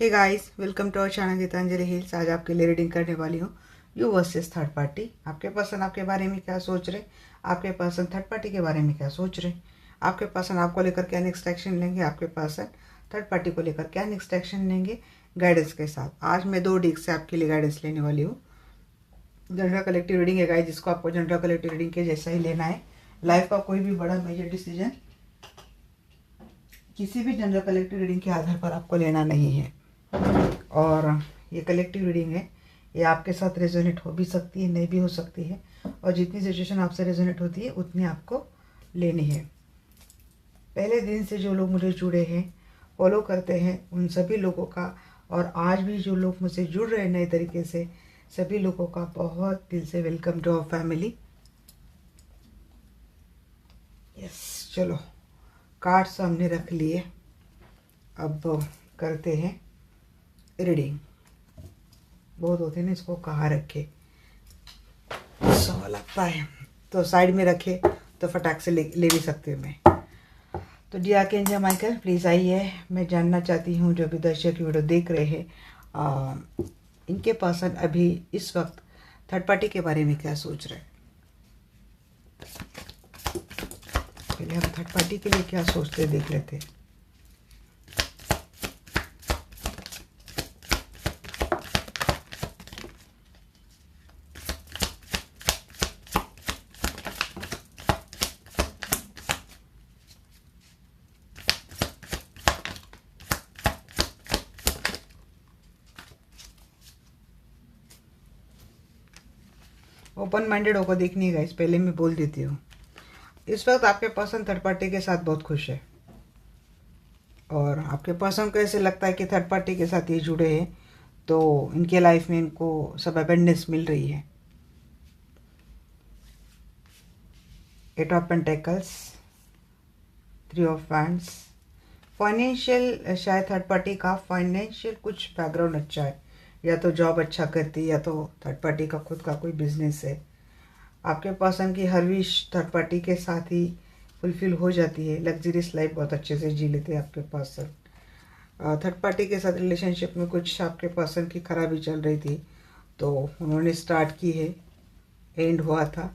Hey guys, welcome to our channel Geetanjali hills. आज आपके लिए रीडिंग करने वाली हूँ यू वर्सेस थर्ड पार्टी। आपके पर्सन आपके बारे में क्या सोच रहे, आपके पर्सन थर्ड पार्टी के बारे में क्या सोच रहे, आपके पर्सन आपको लेकर क्या नेक्स्ट एक्शन लेंगे, आपके पर्सन थर्ड पार्टी को लेकर क्या नेक्स्ट एक्शन लेंगे गाइडेंस के साथ। आज मैं 2 डीक से आपके लिए गाइडेंस लेने वाली हूँ। जनरल कलेक्टिव रीडिंग है गाइस, जिसको आपको जनरल कलेक्टिव रीडिंग के जैसा ही लेना है। लाइफ का कोई भी बड़ा मेजर डिसीजन किसी भी जनरल कलेक्टिव रीडिंग के आधार पर आपको लेना नहीं है। और ये कलेक्टिव रीडिंग है, ये आपके साथ रेजोनेट हो भी सकती है, नहीं भी हो सकती है। और जितनी सिचुएशन आपसे रेजोनेट होती है उतनी आपको लेनी है। पहले दिन से जो लोग मुझे जुड़े हैं, फॉलो करते हैं, उन सभी लोगों का, और आज भी जो लोग मुझसे जुड़ रहे हैं नए तरीके से, सभी लोगों का बहुत दिल से welcome to our family. Yes, चलो कार्ड्स हमने रख लिए, अब करते हैं रीडिंग। बहुत होते हैं ना, इसको कहाँ रखे, सवाल लगता है तो साइड में रखे तो फटाक से ले भी सकते हैं। मैं तो जी आर्कएंजल माइकल प्लीज़ आइए। मैं जानना चाहती हूँ जो भी दर्शक वीडियो देख रहे हैं, इनके पर्सन अभी इस वक्त थर्ड पार्टी के बारे में क्या सोच रहे हैं। पहले हम थर्ड पार्टी के लिए क्या सोचते हैं देख लेते हैं। ओपन माइंडेड होकर देखनी है गाइस, पहले मैं बोल देती हूँ। इस वक्त आपके पर्सन थर्ड पार्टी के साथ बहुत खुश है, और आपके पर्सन को ऐसे लगता है कि थर्ड पार्टी के साथ ये जुड़े हैं तो इनके लाइफ में इनको सब अबेंडेंस मिल रही है। 8 of pentacles, 3 of wands. Financial, शायद थर्ड पार्टी का फाइनेंशियल कुछ बैकग्राउंड अच्छा है, या तो जॉब अच्छा करती है, या तो थर्ड पार्टी का खुद का कोई बिजनेस है। आपके पर्सन की हर विश थर्ड पार्टी के साथ ही फुलफिल हो जाती है। लग्जरियस लाइफ बहुत अच्छे से जी लेते हैं आपके पर्सन। थर्ड पार्टी के साथ रिलेशनशिप में कुछ आपके पर्सन की खराबी चल रही थी, तो उन्होंने स्टार्ट की है, एंड हुआ था।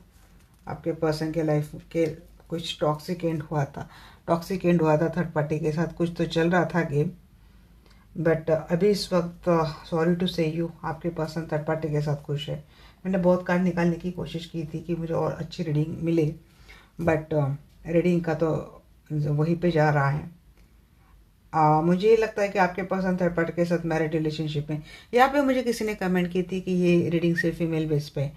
आपके पर्सन के लाइफ के कुछ टॉक्सिक एंड हुआ था, थर्ड पार्टी के साथ कुछ तो चल रहा था गेम। बट अभी इस वक्त सॉरी टू से यू, आपके पर्सन थर्ड पार्टी के साथ खुश है। मैंने बहुत कार्ड निकालने की कोशिश की थी कि मुझे और अच्छी रीडिंग मिले, बट रीडिंग का तो वहीं पे जा रहा है। मुझे ये लगता है कि आपके पर्सन थर्ड पार्टी के साथ मैरिड रिलेशनशिप में। यहाँ पे मुझे किसी ने कमेंट की थी कि ये रीडिंग सिर्फ फीमेल बेस पे।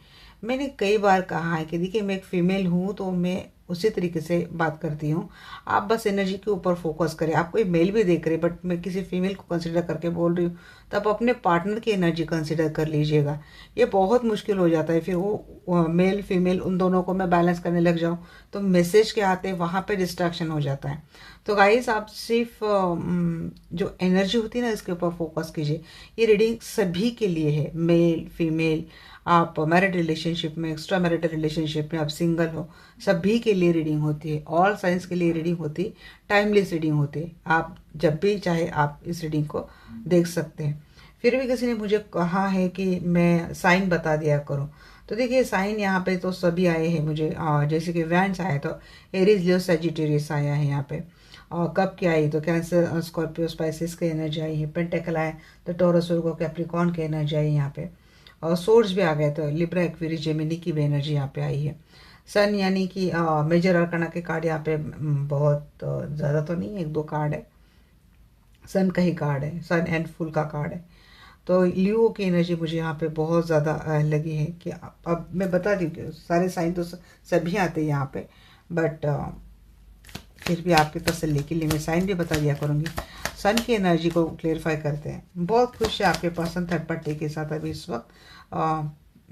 मैंने कई बार कहा है कि देखिए, मैं एक फ़ीमेल हूँ तो मैं उसी तरीके से बात करती हूँ। आप बस एनर्जी के ऊपर फोकस करें। आप कोई मेल भी देख रहे, बट मैं किसी फीमेल को कंसिडर करके बोल रही हूँ, तब अपने पार्टनर की एनर्जी कंसिडर कर लीजिएगा। ये बहुत मुश्किल हो जाता है फिर वो मेल फीमेल उन दोनों को मैं बैलेंस करने लग जाऊँ तो मैसेज के आते वहाँ पे डिस्ट्रैक्शन हो जाता है। तो गाइस, आप सिर्फ जो एनर्जी होती है ना, इसके ऊपर फोकस कीजिए। ये रीडिंग सभी के लिए है, मेल फीमेल, आप मैरिड रिलेशनशिप में, एक्स्ट्रा मैरिटल रिलेशनशिप में, आप सिंगल हो, सभी के लिए रीडिंग होती है। ऑल साइंस के लिए रीडिंग होती है, टाइमलेस रीडिंग होती है। आप जब भी चाहे आप इस रीडिंग को देख सकते हैं। फिर भी किसी ने मुझे कहा है कि मैं साइन बता दिया करूं, तो देखिए साइन यहाँ पे तो सभी आए हैं मुझे। जैसे कि वैंस आया तो एरीज लियो सजिटेरियस आया है यहाँ पे। और कब की आई तो कैंसर स्कॉर्पियो स्पाइसिस की एनर्जी आई है। पेंटेकल आए तो टॉरस वर्गो कैप्रिकॉर्न की एनर्जी आई यहाँ पे। और सोर्स भी आ गए तो लिब्रा एक्वेरियस जेमिनी की भी एनर्जी यहाँ पे आई है। सन यानी कि मेजर अरकाना के कार्ड यहाँ पे बहुत ज़्यादा तो नहीं, 1-2 कार्ड है। सन का ही कार्ड है, सन एंड फुल का कार्ड है। तो लियो की एनर्जी मुझे यहाँ पे बहुत ज़्यादा लगी है कि अब मैं बता दी कि सारे साइन तो सभी आते हैं यहाँ पे, बट फिर भी आपकी तसल्ली के लिए मैं साइन भी बता दिया करूँगी। सन की एनर्जी को क्लेरिफाई करते हैं। बहुत खुश है आपके पर्सन थर्ड पार्टी के साथ अभी इस वक्त।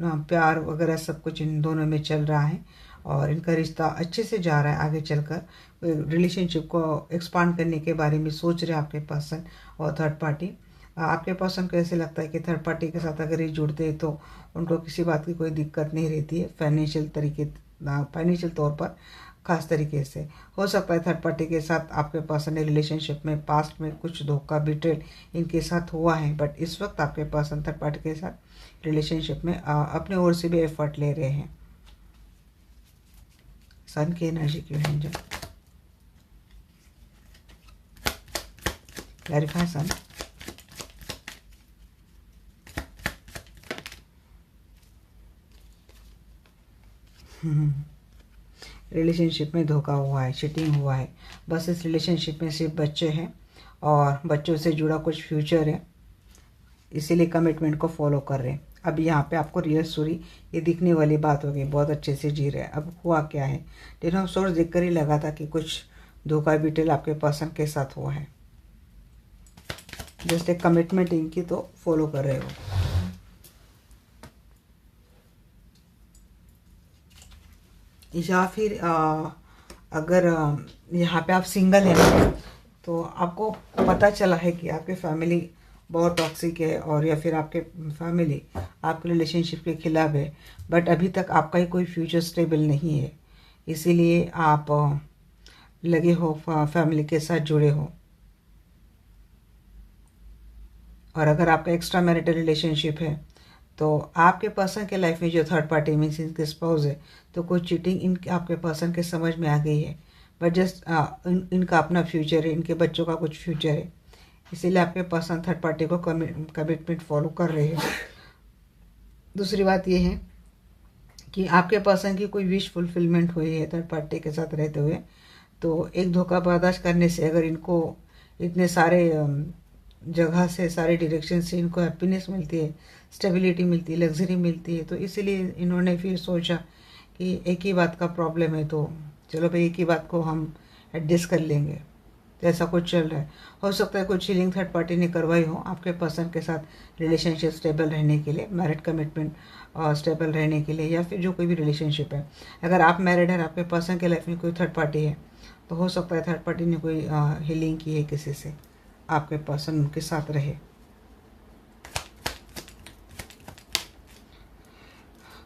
प्यार वगैरह सब कुछ इन दोनों में चल रहा है, और इनका रिश्ता अच्छे से जा रहा है। आगे चलकर रिलेशनशिप को एक्सपांड करने के बारे में सोच रहे हैं आपके पर्सन और थर्ड पार्टी। आपके पर्सन को ऐसे लगता है कि थर्ड पार्टी के साथ अगर ये जुड़ते हैं तो उनको किसी बात की कोई दिक्कत नहीं रहती है। फाइनेंशियल तौर पर खास तरीके से। हो सकता है थर्ड पार्टी के साथ आपके पर्सन ने रिलेशनशिप में पास्ट में कुछ धोखा बिट्रेल इनके साथ हुआ है, बट इस वक्त आपके पर्सन थर्ड पार्टी के साथ रिलेशनशिप में अपने ओर से भी एफर्ट ले रहे हैं। सन की एनर्जी क्यों है एंजल? क्लैरिफाई सन। रिलेशनशिप में धोखा हुआ है, चीटिंग हुआ है। बस इस रिलेशनशिप में सिर्फ बच्चे हैं और बच्चों से जुड़ा कुछ फ्यूचर है, इसीलिए कमिटमेंट को फॉलो कर रहे हैं। अब यहाँ पे आपको रियल स्टोरी ये दिखने वाली बात हो गई, बहुत अच्छे से जी रहे हैं। अब हुआ क्या है, टेन ऑफ सोर्स देखकर ही लगा था कि कुछ धोखा बिटेल आपके पर्सन के साथ हुआ है। जस्ट एक कमिटमेंट इनकी तो फॉलो कर रहे हो। या फिर अगर यहाँ पे आप सिंगल हैं ना, तो आपको पता चला है कि आपके फैमिली बहुत टॉक्सिक है, और या फिर आपके फैमिली आपके रिलेशनशिप के खिलाफ है, बट अभी तक आपका ही कोई फ्यूचर स्टेबल नहीं है, इसीलिए आप लगे हो, फैमिली के साथ जुड़े हो। और अगर आपका एक्स्ट्रा मैरिटल रिलेशनशिप है तो आपके पर्सन के लाइफ में जो थर्ड पार्टी मीन्स इनके स्पाउस है, तो कुछ चीटिंग इन आपके पर्सन के समझ में आ गई है, बट जस्ट इनका अपना फ्यूचर है, इनके बच्चों का कुछ फ्यूचर है, इसीलिए आपके पर्सन थर्ड पार्टी को कमिटमेंट फॉलो कर रहे हैं। दूसरी बात ये है कि आपके पर्सन की कोई विश फुलफिलमेंट हुई है थर्ड पार्टी के साथ रहते हुए, तो एक धोखा बर्दाश्त करने से अगर इनको इतने सारे जगह से, सारे डायरेक्शन से इनको हैप्पीनेस मिलती है, स्टेबिलिटी मिलती है, लग्जरी मिलती है, तो इसीलिए इन्होंने फिर सोचा कि एक ही बात का प्रॉब्लम है, तो चलो भाई एक ही बात को हम एडजस्ट कर लेंगे। तो ऐसा कुछ चल रहा है। हो सकता है कुछ हीलिंग थर्ड पार्टी ने करवाई हो आपके पर्सन के साथ रिलेशनशिप स्टेबल रहने के लिए, मैरिड कमिटमेंट स्टेबल रहने के लिए, या फिर जो कोई भी रिलेशनशिप है। अगर आप मैरिड हैं, आपके पर्सन के लाइफ में कोई थर्ड पार्टी है, तो हो सकता है थर्ड पार्टी ने कोई हीलिंग की है किसी से, आपके पर्सन उनके साथ रहे।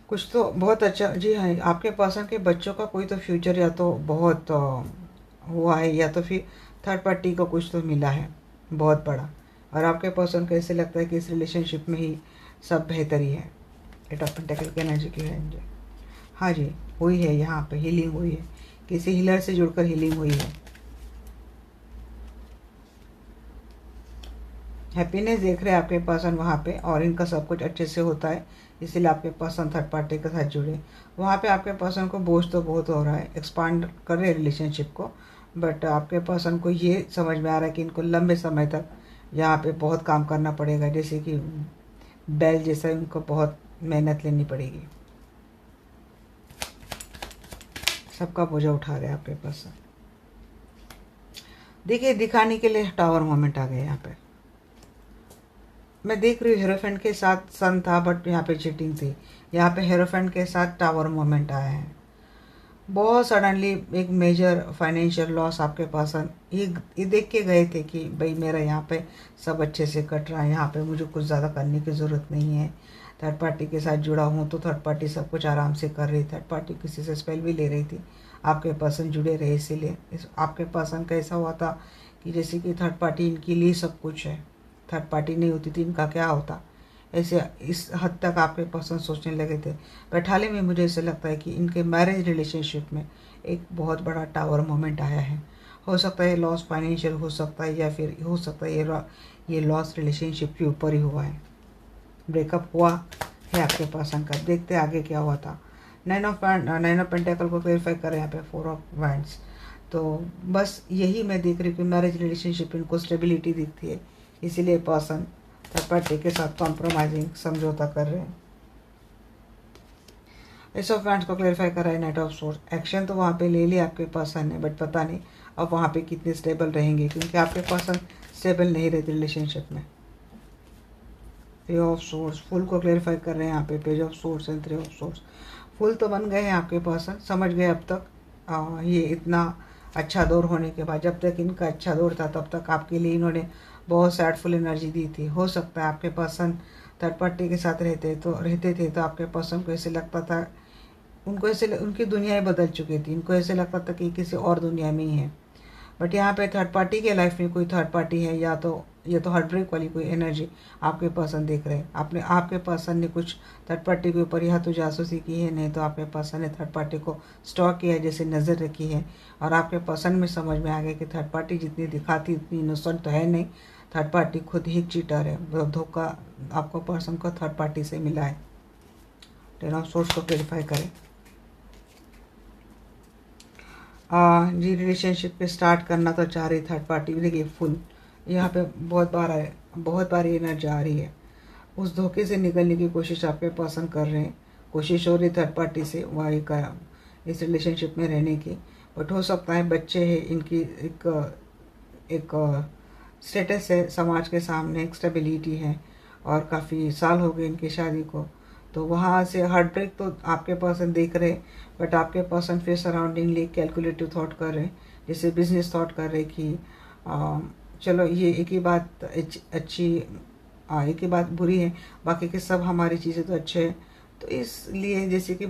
कुछ तो बहुत अच्छा, जी हाँ, आपके पर्सन के बच्चों का कोई तो फ्यूचर या तो बहुत हुआ है, या तो फिर थर्ड पार्टी को कुछ तो मिला है बहुत बड़ा, और आपके पर्सन को ऐसे लगता है कि इस रिलेशनशिप में ही सब बेहतरी है। एट ऑफ पेंटिकल की एनर्जी की है। हाँ जी, हुई है, यहाँ पे हीलिंग हुई है, किसी हीलर से जुड़कर हीलिंग हुई है। हैप्पीनेस देख रहे हैं आपके पर्सन वहाँ पे, और इनका सब कुछ अच्छे से होता है, इसीलिए आपके पर्सन थर्ड पार्टी के साथ जुड़े। वहाँ पे आपके पर्सन को बोझ तो बहुत हो रहा है, एक्सपांड कर रहे हैं रिलेशनशिप को, बट आपके पर्सन को ये समझ में आ रहा है कि इनको लंबे समय तक यहाँ पे बहुत काम करना पड़ेगा, जैसे कि बैल जैसा इनको बहुत मेहनत लेनी पड़ेगी। सबका बोझा उठा रहे हैं आपके पर्सन। देखिए, दिखाने के लिए टावर मोमेंट आ गया यहाँ पे। मैं देख रही हूँ हेरोफेंट के साथ सन था, बट यहाँ पे चीटिंग थी। यहाँ पे हेरोफेंट के साथ टावर मोमेंट आया है। बहुत सडनली एक मेजर फाइनेंशियल लॉस आपके पास ये देख के गए थे कि भाई मेरा यहाँ पे सब अच्छे से कट रहा है, यहाँ पे मुझे कुछ ज़्यादा करने की ज़रूरत नहीं है। थर्ड पार्टी के साथ जुड़ा हूँ तो थर्ड पार्टी सब कुछ आराम से कर रही, थर्ड पार्टी किसी से स्पेल भी ले रही थी, आपके पर्सन जुड़े रहे, इसीलिए आपके पर्सन का ऐसा हुआ था कि जैसे कि थर्ड पार्टी इनके लिए सब कुछ है, थर्ड पार्टी नहीं होती थी इनका क्या होता, ऐसे इस हद तक आपके पर्सन सोचने लगे थे। बट हाल ही में मुझे ऐसा लगता है कि इनके मैरिज रिलेशनशिप में एक बहुत बड़ा टावर मोमेंट आया है। हो सकता है ये लॉस फाइनेंशियल हो सकता है, या फिर हो सकता है ये लॉस रिलेशनशिप के ऊपर ही हुआ है, ब्रेकअप हुआ है आपके पर्सन का। देखते आगे क्या हुआ था। नाइन ऑफ पेंटेकल को क्लेरिफाई करें यहाँ पे, फोर ऑफ वैंड्स। तो बस यही मैं देख रही हूँ कि मैरिज रिलेशनशिप इनको स्टेबिलिटी दिखती है, इसीलिए पर्सन थर्ड पार्टी के साथ कॉम्प्रोमाइजिंग समझौता कर रहे हैं। एस ऑफ वैंड्स को क्लेरिफाई कर रहा है नाइट ऑफ सोर्स। एक्शन तो वहाँ पे ले लिया आपके पर्सन ने, बट पता नहीं अब वहाँ पे कितने स्टेबल रहेंगे, क्योंकि आपके पर्सन स्टेबल नहीं रहते रिलेशनशिप में। थ्री ऑफ सोर्स फुल को क्लेरिफाई कर रहे हैं यहाँ पे, page of source and three of source. Full तो बन गए हैं आपके पर्सन, समझ गए अब तक ये इतना अच्छा दौर होने के बाद, जब तक इनका अच्छा दौर था तब तक आपके लिए इन्होंने बहुत सैडफुल एनर्जी दी थी। हो सकता है आपके पर्सन थर्ड पार्टी के साथ रहते थे तो आपके पर्सन को ऐसे लगता था उनको ऐसे उनकी दुनिया ही बदल चुकी थी, इनको ऐसे लगता था कि किसी और दुनिया में ही है। बट यहाँ पे थर्ड पार्टी के लाइफ में कोई थर्ड पार्टी है, या तो ये तो हार्ट ब्रेक वाली कोई एनर्जी आपके पर्सन देख रहे हैं। आपके पर्सन ने कुछ थर्ड पार्टी के ऊपर या तो जासूसी की है, नहीं तो आपके पर्सन ने थर्ड पार्टी को स्टॉक किया है, जैसे नज़र रखी है। और आपके पर्सन में समझ में आ गया कि थर्ड पार्टी जितनी दिखाती उतनी इनोसेंट तो है नहीं, थर्ड पार्टी खुद ही चीटर है। धोखा आपको पर्सन को थर्ड पार्टी से मिला है। टेन ऑफ सोर्स को क्लेरिफाई करें। जी रिलेशनशिप पे स्टार्ट करना तो चाह रही थर्ड पार्टी, देखिए फुल यहाँ पे बहुत बार एनर्जी आ रही है। उस धोखे से निकलने की कोशिश आपके पर्सन कर रहे हैं, कोशिश हो रही थर्ड पार्टी से वही का इस रिलेशनशिप में रहने की। बट हो सकता है बच्चे हैं इनकी, एक स्टेटस है समाज के सामने, एक स्टेबिलिटी है, और काफ़ी साल हो गए इनकी शादी को। तो वहाँ से हार्ट ब्रेक तो आपके पर्सन देख रहे, बट आपके पर्सन फिर सराउंडिंगली कैलकुलेटिव थॉट कर रहे, जैसे बिजनेस थॉट कर रहे कि चलो ये एक ही बात अच्छी, एक ही बात बुरी है, बाकी के सब हमारी चीज़ें तो अच्छे हैं। तो इसलिए जैसे कि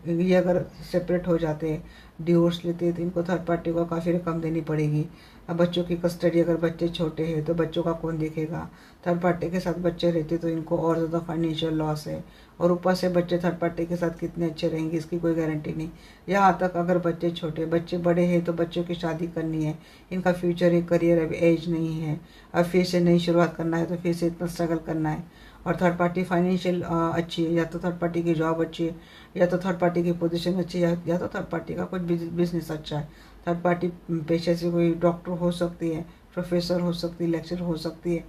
ये अगर सेपरेट हो जाते हैं, डिवोर्स लेते हैं, तो इनको थर्ड पार्टी को काफ़ी रकम देनी पड़ेगी। अब बच्चों की कस्टडी, अगर बच्चे छोटे हैं तो बच्चों का कौन देखेगा। थर्ड पार्टी के साथ बच्चे रहते तो इनको और ज़्यादा फाइनेंशियल लॉस है, और ऊपर से बच्चे थर्ड पार्टी के साथ कितने अच्छे रहेंगे इसकी कोई गारंटी नहीं। यहाँ तक अगर बच्चे छोटे, बच्चे बड़े हैं तो बच्चों की शादी करनी है, इनका फ्यूचर है, करियर, अभी एज नहीं है, अब फिर से नई शुरुआत करना है, तो फिर से इतना स्ट्रगल करना है। और थर्ड पार्टी फाइनेंशियल अच्छी है, या तो थर्ड पार्टी की जॉब अच्छी है, या तो थर्ड पार्टी की पोजीशन अच्छी है, या तो थर्ड पार्टी का कुछ बिजनेस अच्छा है। थर्ड पार्टी पेशे से कोई डॉक्टर हो सकती है, प्रोफेसर हो सकती है, लेक्चर हो सकती है,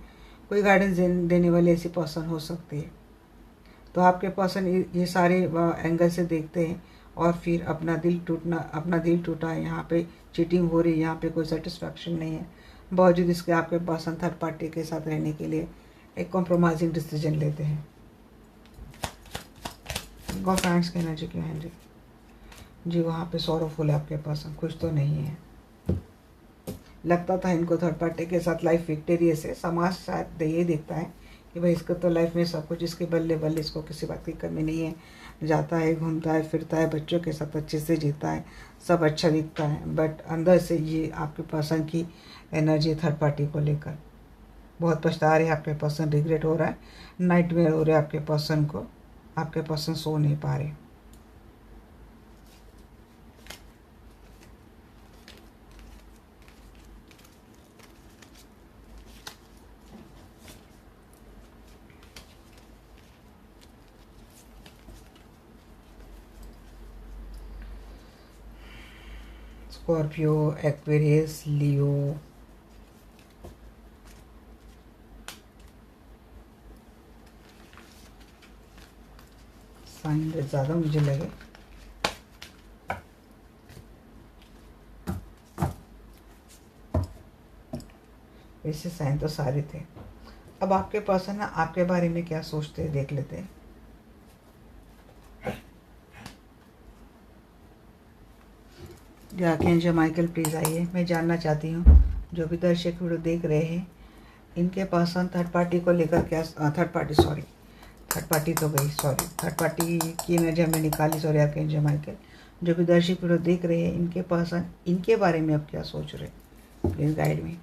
कोई गाइडेंस देने वाली ऐसी पर्सन हो सकती है। तो आपके पर्सन ये सारे एंगल से देखते हैं, और फिर अपना दिल टूटा है, यहाँ पे चीटिंग हो रही है, यहाँ पे कोई सेटिस्फैक्शन नहीं है, बावजूद इसके आपके पर्सन थर्ड पार्टी के साथ रहने के लिए एक कॉम्प्रोमाइजिंग डिसीजन लेते हैं। गॉड फ्रेंड्स की एनर्जी क्यों है जी वहाँ पे सॉरोफुल है आपके पर्सन, खुश तो नहीं है। लगता था इनको थर्ड पार्टी के साथ लाइफ विक्टोरियस है, समाज शायद ये देखता है कि भाई इसको तो लाइफ में सब कुछ, इसके बल्ले बल्ले, इसको किसी बात की कमी नहीं है, जाता है, घूमता है, फिरता है, बच्चों के साथ अच्छे से जीता है, सब अच्छा दिखता है। बट अंदर से ये आपके पर्सन की एनर्जी थर्ड पार्टी को लेकर बहुत पछता रहे, आपके पर्सन रिग्रेट हो रहा है, नाइटमेयर हो रहा है आपके पर्सन को, आपके पर्सन सो नहीं पा रहे। स्कॉर्पियो, एक्वेरियस, लियो, साइन ज़्यादा मुझे लगे। वैसे साइन तो सारे थे। अब आपके पर्सन ना आपके बारे में क्या सोचते हैं देख लेते हैं। आर्कएंजल माइकल प्लीज़ आइए, मैं जानना चाहती हूँ जो भी दर्शक वीडियो देख रहे हैं, इनके पर्सन थर्ड पार्टी को लेकर क्या, थर्ड पार्टी तो गई, सॉरी थर्ड पार्टी की एनर्जी हमने निकाली, सॉरी आर्कएंजल माइकल। जो भी दर्शक वीडियो देख रहे हैं, इनके पर्सन इनके बारे में अब क्या सोच रहे हैं, प्लीज़ गाइड मी।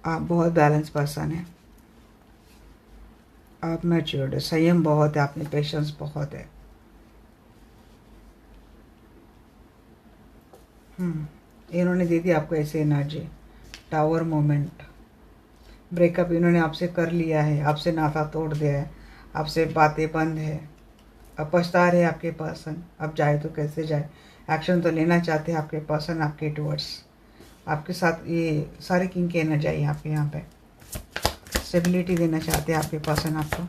आप बहुत बैलेंस पर्सन है, आप मैच्योर्ड है, संयम बहुत है, आप में पेशेंस बहुत है। इन्होंने दे दी आपको ऐसे एनर्जी, टावर मोमेंट, ब्रेकअप इन्होंने आपसे कर लिया है, आपसे नाता तोड़ दिया है, आपसे बातें बंद है, अब पछता रहे आपके पर्सन, अब जाए तो कैसे जाए। एक्शन तो लेना चाहते हैं आपके पर्सन आपके टूवर्ड्स, आपके साथ ये सारे किंग की एनर्जी आई आपके यहाँ पे, स्टेबिलिटी देना चाहते हैं आपके पर्सन आपको,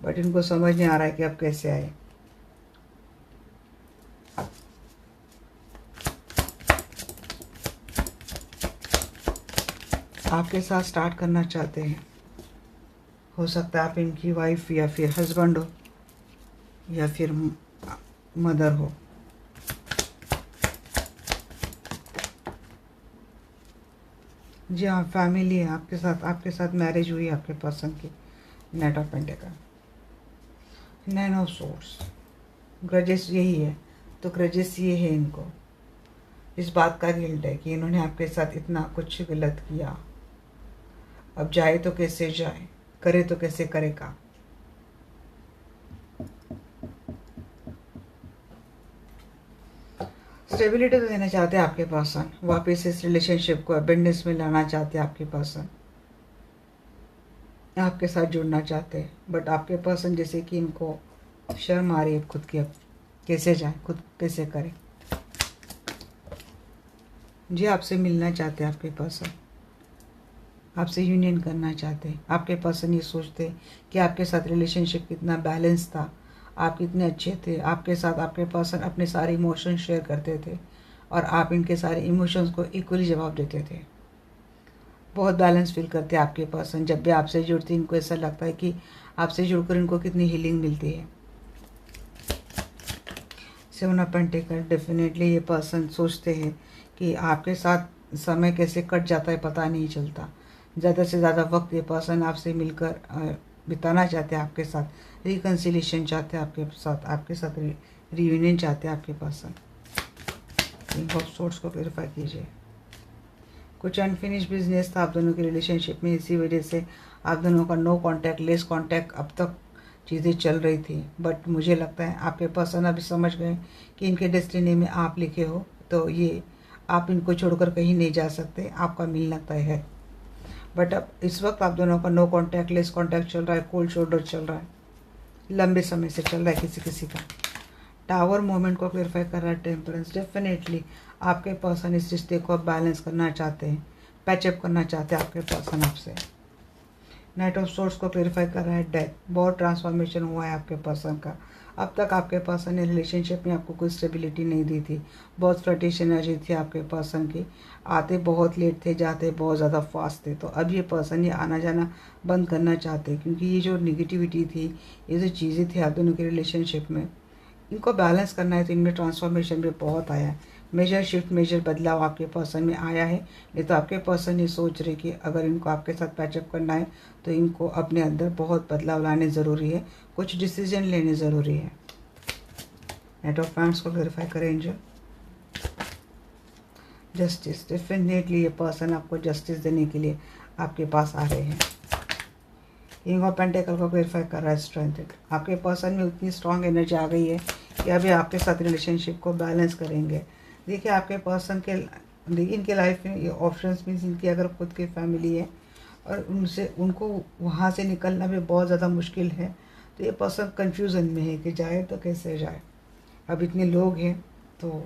बट इनको समझ नहीं आ रहा है कि अब कैसे आए। आपके साथ स्टार्ट करना चाहते हैं, हो सकता है आप इनकी वाइफ या फिर हस्बैंड हो, या फिर मदर हो। जी हाँ, फैमिली है आपके साथ मैरिज हुई है आपके पर्सन की। Night of pentacle, nine of swords, grudges यही है। तो ग्रजेस ये है, इनको इस बात का गिल्ट है कि इन्होंने आपके साथ इतना कुछ गलत किया। अब जाए तो कैसे जाए, करे तो कैसे करेगा। स्टेबिलिटी तो देना चाहते हैं आपके पर्सन, वापस इस रिलेशनशिप को अबेंडेंस में लाना चाहते हैं आपके पर्सन, आपके साथ जुड़ना चाहते हैं। बट आपके पर्सन जैसे कि इनको शर्म आ रही है खुद की, अब कैसे जाए, खुद कैसे करें। जी आपसे मिलना चाहते हैं आपके पर्सन, आपसे यूनियन करना चाहते हैं। आपके पर्सन ये सोचते हैं कि आपके साथ रिलेशनशिप कितना बैलेंस था, आप कितने अच्छे थे। आपके साथ आपके पर्सन अपने सारे इमोशंस शेयर करते थे और आप इनके सारे इमोशंस को इक्वली जवाब देते थे। बहुत बैलेंस फील करते हैं आपके पर्सन। जब भी आपसे जुड़ते हैं इनको ऐसा लगता है कि आपसे जुड़कर इनको कितनी हीलिंग मिलती है। सेवन ऑफ पेंटिकल, डेफिनेटली ये पर्सन सोचते हैं कि आपके साथ समय कैसे कट जाता है पता नहीं चलता। ज़्यादा से ज़्यादा वक्त ये पर्सन आपसे मिलकर बिताना चाहते हैं, आपके साथ रिकन्सिलेशन चाहते हैं, आपके साथ रियूनियन चाहते हैं आपके पर्सन। किंग ऑफ सोर्ड्स को क्लेरिफाई कीजिए। कुछ अनफिनिश बिजनेस था आप दोनों के रिलेशनशिप में, इसी वजह से आप दोनों का नो कांटेक्ट, लेस कांटेक्ट अब तक चीज़ें चल रही थी। बट मुझे लगता है आपके पर्सन अभी समझ गए कि इनके डेस्टिनी में आप लिखे हो, तो ये आप इनको छोड़कर कहीं नहीं जा सकते, आपका मिलना तय है। बट अब इस वक्त आप दोनों का नो कांटेक्ट, लेस कांटेक्ट चल रहा है, कोल्ड शोल्डर चल रहा है, लंबे समय से चल रहा है किसी किसी का। टावर मोमेंट को क्लेरिफाई कर रहा है टेम्परेंस। डेफिनेटली आपके पर्सन इस रिश्ते को बैलेंस करना चाहते हैं, पैचअप करना चाहते हैं आपके पर्सन आपसे। नाइट ऑफ सोर्स को क्लेरिफाई कर रहा है डेथ। बहुत ट्रांसफॉर्मेशन हुआ है आपके पर्सन का। अब तक आपके पर्सन ने रिलेशनशिप में आपको कोई स्टेबिलिटी नहीं दी थी, बहुत फ्लर्टिश एनर्जी थी आपके पर्सन की। आते बहुत लेट थे, जाते बहुत ज़्यादा फास्ट थे। तो अब ये पर्सन ये आना जाना बंद करना चाहते हैं, क्योंकि ये जो निगेटिविटी थी, ये जो चीज़ें थी आप दोनों के रिलेशनशिप में, इनको बैलेंस करना है। तो इनमें ट्रांसफॉर्मेशन भी बहुत आया है, मेजर शिफ्ट, मेजर बदलाव आपके पर्सन में आया है। नहीं तो आपके पर्सन ये सोच रहे कि अगर इनको आपके साथ पैचअप करना है तो इनको अपने अंदर बहुत बदलाव लाने ज़रूरी है, कुछ डिसीजन लेने ज़रूरी है। नाइट ऑफ पैंट्स को वेरीफाई करें एंजल। जस्टिस, डेफिनेटली ये पर्सन आपको जस्टिस देने के लिए आपके पास आ रहे हैं। किंग ऑफ पेंटिकल को वेरीफाई कर रहा है स्ट्रेंथ। आपके पर्सन में उतनी स्ट्रांग एनर्जी आ गई है कि अभी आपके साथ रिलेशनशिप को बैलेंस करेंगे। देखिए आपके पर्सन के, देखिए इनके लाइफ में ये ऑप्शंस मीन्स इनकी अगर खुद की फैमिली है और उनको वहाँ से निकलना भी बहुत ज़्यादा मुश्किल है। तो ये पर्सन कन्फ्यूज़न में है कि जाए तो कैसे जाए। अब इतने लोग हैं तो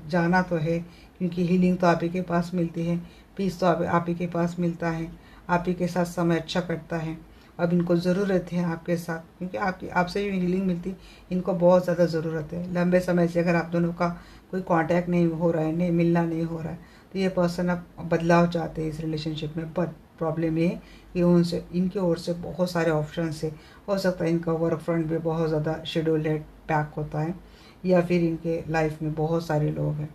जाना तो है, क्योंकि हीलिंग तो आप ही के पास मिलती है, पीस तो आप ही के पास मिलता है, आप ही के साथ समय अच्छा कटता है। अब इनको ज़रूरत है आपके साथ, क्योंकि आपसे जो हीलिंग मिलती इनको बहुत ज़्यादा ज़रूरत है। लंबे समय से अगर आप दोनों का कोई कांटेक्ट नहीं हो रहा है, नहीं मिलना नहीं हो रहा है, तो ये पर्सन अब बदलाव चाहते हैं इस रिलेशनशिप में। बट प्रॉब्लम ये है कि उनसे, इनकी ओर से बहुत सारे ऑप्शन है। हो सकता है इनका वर्क फ्रंट भी बहुत ज़्यादा शेड्यूल है, पैक होता है, या फिर इनके लाइफ में बहुत सारे लोग हैं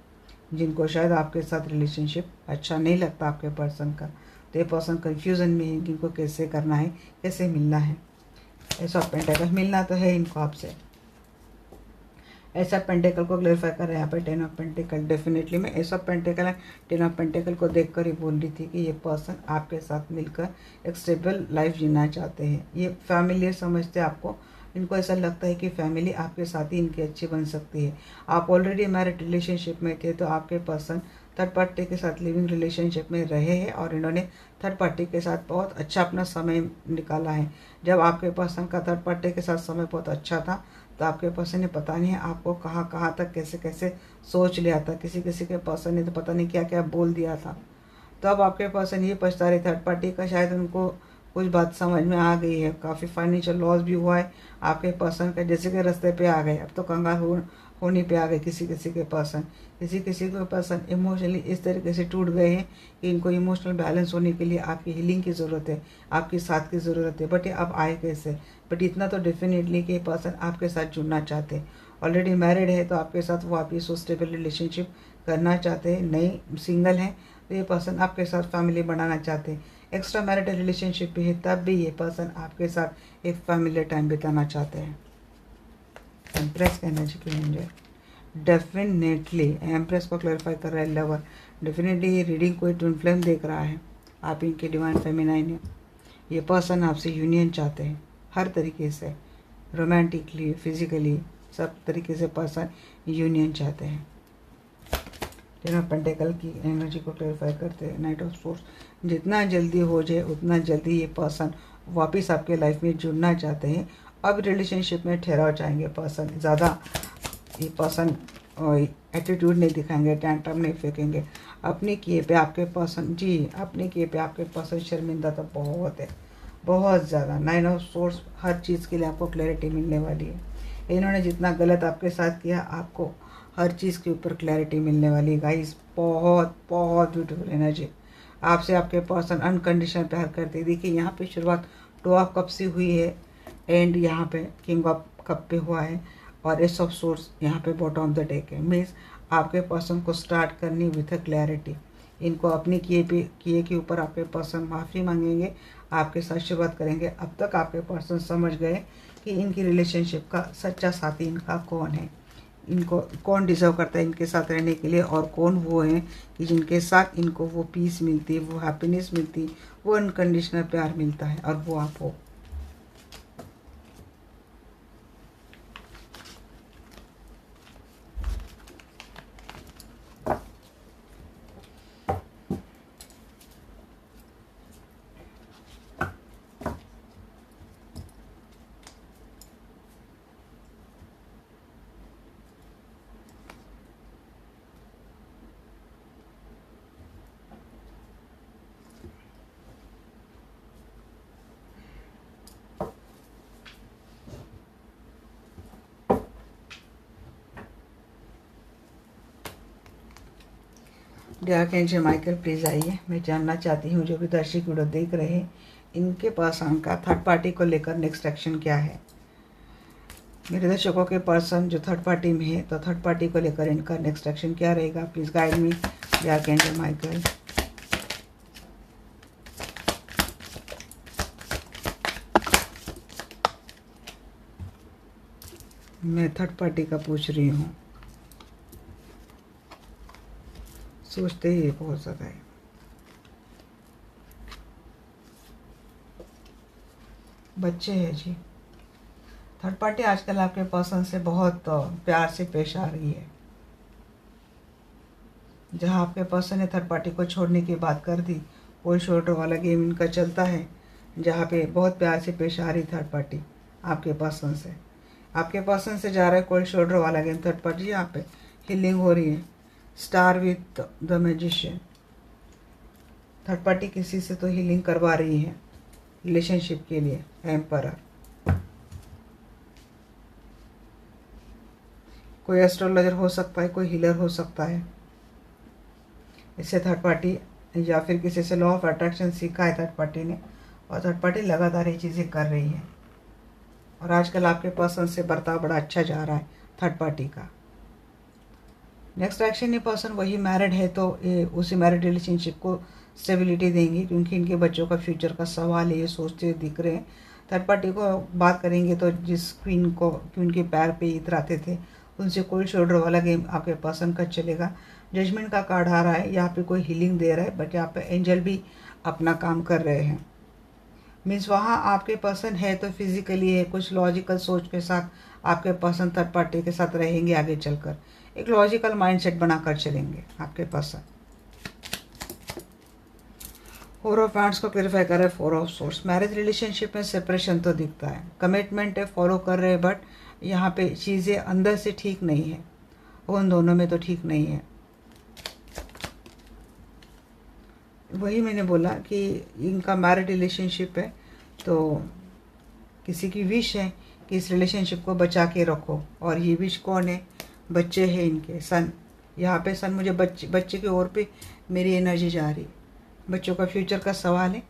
जिनको शायद आपके साथ रिलेशनशिप अच्छा नहीं लगता आपके पर्सन का। तो ये पर्सन कन्फ्यूज़न में है कि इनको कैसे करना है, कैसे मिलना है। ऐसा पेंटेकल, मिलना तो है इनको आपसे। ऐसा पेंटेकल को क्लेरिफाई कर रहे हैं यहाँ पे टेन ऑफ पेंटेकल। डेफिनेटली मैं ऐसा पेंटेकल है, टेन ऑफ पेंटेकल को देखकर ही बोल रही थी कि ये पर्सन आपके साथ मिलकर एक स्टेबल लाइफ जीना चाहते हैं। ये फैमिलियर समझते हैं आपको, इनको ऐसा लगता है कि फैमिली आपके साथ ही इनकी अच्छी बन सकती है। आप ऑलरेडी मैरिड रिलेशनशिप में थे, तो आपके पर्सन थर्ड पार्टी के साथ लिविंग रिलेशनशिप में रहे हैं और इन्होंने थर्ड पार्टी के साथ बहुत अच्छा अपना समय निकाला है। जब आपके पर्सन का थर्ड पार्टी के साथ समय बहुत अच्छा था, तो आपके पर्सन ने पता नहीं आपको कहाँ कहाँ तक कैसे कैसे सोच लिया था। किसी किसी के पर्सन ने तो पता नहीं क्या क्या बोल दिया था। तो अब आपके पर्सन ये पछता रहे, थर्ड पार्टी का शायद उनको कुछ बात समझ में आ गई है। काफ़ी फाइनेंशियल लॉस भी हुआ है आपके पर्सन का, जैसे के रास्ते पे आ गए। अब तो कंगाल होने पे आ गए किसी किसी के पर्सन। किसी किसी के पर्सन इमोशनली इस तरीके से टूट गए हैं कि इनको इमोशनल बैलेंस होने के लिए आपकी हीलिंग की ज़रूरत है, आपकी साथ की ज़रूरत है। बट ये अब आए कैसे? बट इतना तो डेफिनेटली कि ये पर्सन आपके साथ जुड़ना चाहते हैं ऑलरेडी मैरिड है तो आपके साथ वापिस वो स्टेबल रिलेशनशिप करना चाहते हैं। नहीं सिंगल हैं तो ये पर्सन आपके साथ फैमिली बनाना चाहते हैं। एक्स्ट्रा मैरिटल रिलेशनशिप भी है तब भी ये पर्सन आपके साथ एक फैमिली टाइम बिताना चाहते हैं। एम्प्रेस का एनर्जी क्यों एंजॉय? डेफिनेटली एम्प्रेस को क्लैरिफाई कर रहा है लवर। डेफिनेटली ये रीडिंग कोई ट्विन फ्लेम देख रहा है, आप इनके डिवाइन फेमिनाइन है। ये पर्सन आपसे यूनियन चाहते हैं हर तरीके से, रोमांटिकली, फिजिकली, सब तरीके से पर्सन यूनियन चाहते हैं। टेन ऑफ पेंटिकल की एनर्जी को क्लैरिफाई करते हैं। नाइट ऑफ सोर्स, जितना जल्दी हो जाए उतना जल्दी ये पर्सन वापस आपके लाइफ में जुड़ना चाहते हैं। अब रिलेशनशिप में ठहराव चाहेंगे पर्सन, ज़्यादा ये पर्सन एटीट्यूड नहीं दिखाएंगे, टैंट्रम नहीं फेंकेंगे। अपने किए पे आपके पर्सन, जी अपने किए पे आपके पर्सन शर्मिंदा तो बहुत है, बहुत ज़्यादा। नाइन ऑफ सोर्स, हर चीज़ के लिए आपको क्लैरिटी मिलने वाली है। इन्होंने जितना गलत आपके साथ किया, आपको हर चीज़ के ऊपर क्लैरिटी मिलने वाली है गाइस। बहुत बहुत ब्यूटीफुल एनर्जी। आपसे आपके पर्सन अनकंडीशनल प्यार करते हैं। देखिए यहाँ पे शुरुआत 2 ऑफ कप से हुई है, एंड यहाँ पे किंग ऑफ कप पे हुआ है, और एस ऑफ सोर्स यहाँ पे बॉटम ऑफ द डेक है। मीन्स आपके पर्सन को स्टार्ट करनी विथ अ क्लैरिटी। इनको अपने किए के ऊपर आपके पर्सन माफ़ी मांगेंगे, आपके साथ शुरुआत करेंगे। अब तक आपके पर्सन समझ गए कि इनकी रिलेशनशिप का सच्चा साथी इनका कौन है, इनको कौन डिज़र्व करता है इनके साथ रहने के लिए, और कौन वो हैं कि जिनके साथ इनको वो पीस मिलती है, वो हैप्पीनेस मिलती है, वो अनकंडीशनल प्यार मिलता है, और वो आप हो। डियर एंजल माइकल प्लीज़ आइए, मैं जानना चाहती हूँ जो भी दर्शक वीडियो देख रहे हैं, इनके पास का थर्ड पार्टी को लेकर नेक्स्ट एक्शन क्या है। मेरे दर्शकों के पर्सन जो थर्ड पार्टी में है, तो थर्ड पार्टी को लेकर इनका नेक्स्ट एक्शन क्या रहेगा। Please guide me dear angel Michael. मैं थर्ड पार्टी का पूछ रही हूँ, सोचते ही बहुत ज़्यादा है। बच्चे हैं जी। थर्ड पार्टी आजकल आपके पर्सन से बहुत प्यार से पेश आ रही है। जहां आपके पर्सन ने थर्ड पार्टी को छोड़ने की बात कर दी, कोई शोल्डर वाला गेम इनका चलता है, जहाँ पे बहुत प्यार से पेश आ रही थर्ड पार्टी आपके पर्सन से। आपके पर्सन से जा रहा है कोई शोल्डर वाला गेम, थर्ड पार्टी यहाँ पे हीलिंग हो रही है। Star with the magician, third party किसी से तो हीलिंग करवा रही है रिलेशनशिप के लिए। एम्परर, कोई एस्ट्रोलॉजर हो सकता है, कोई हीलर हो सकता है। इससे थर्ड पार्टी या फिर किसी से लॉ ऑफ अट्रैक्शन सीखा है थर्ड पार्टी ने, और थर्ड पार्टी लगातार ये चीज़ें कर रही है। और आजकल आपके पर्सन से बर्ताव बड़ा अच्छा जा रहा है थर्ड पार्टी का। नेक्स्ट एक्शन ये पर्सन वही मैरिड है तो ये उसी मैरिड रिलेशनशिप को स्टेबिलिटी देंगे, क्योंकि इनके बच्चों का फ्यूचर का सवाल है, ये सोचते दिख रहे हैं। थर्ड पार्टी को बात करेंगे तो जिस क्वीन के पैर पे इतराते थे, उनसे कोई शोल्डर वाला गेम आपके पर्सन का चलेगा। जजमेंट का कार्ड आ रहा है, यहाँ पे कोई हीलिंग दे रहा है, बट यहाँ पे एंजल भी अपना काम कर रहे हैं। मीन्स वहाँ आपके पर्सन है तो फिजिकली है, कुछ लॉजिकल सोच के साथ आपके पर्सन थर्ड पार्टी के साथ रहेंगे आगे चलकर, एक लॉजिकल माइंडसेट बनाकर चलेंगे आपके पर्सन। 4 ऑफ वांड्स को क्लेरिफाई कर रहे हैं 4 ऑफ सोर्स। मैरिज रिलेशनशिप में सेपरेशन तो दिखता है, कमिटमेंट है, फॉलो कर रहे हैं, बट यहाँ पे चीज़ें अंदर से ठीक नहीं है, उन दोनों में तो ठीक नहीं है। वही मैंने बोला कि इनका मैरिड रिलेशनशिप है तो किसी की विश है कि इस रिलेशनशिप को बचा के रखो, और ये विश कौन है? बच्चे हैं इनके, सन। यहाँ पे सन, मुझे बच्चे की ओर पे मेरी एनर्जी जा रही है, बच्चों का फ्यूचर का सवाल है।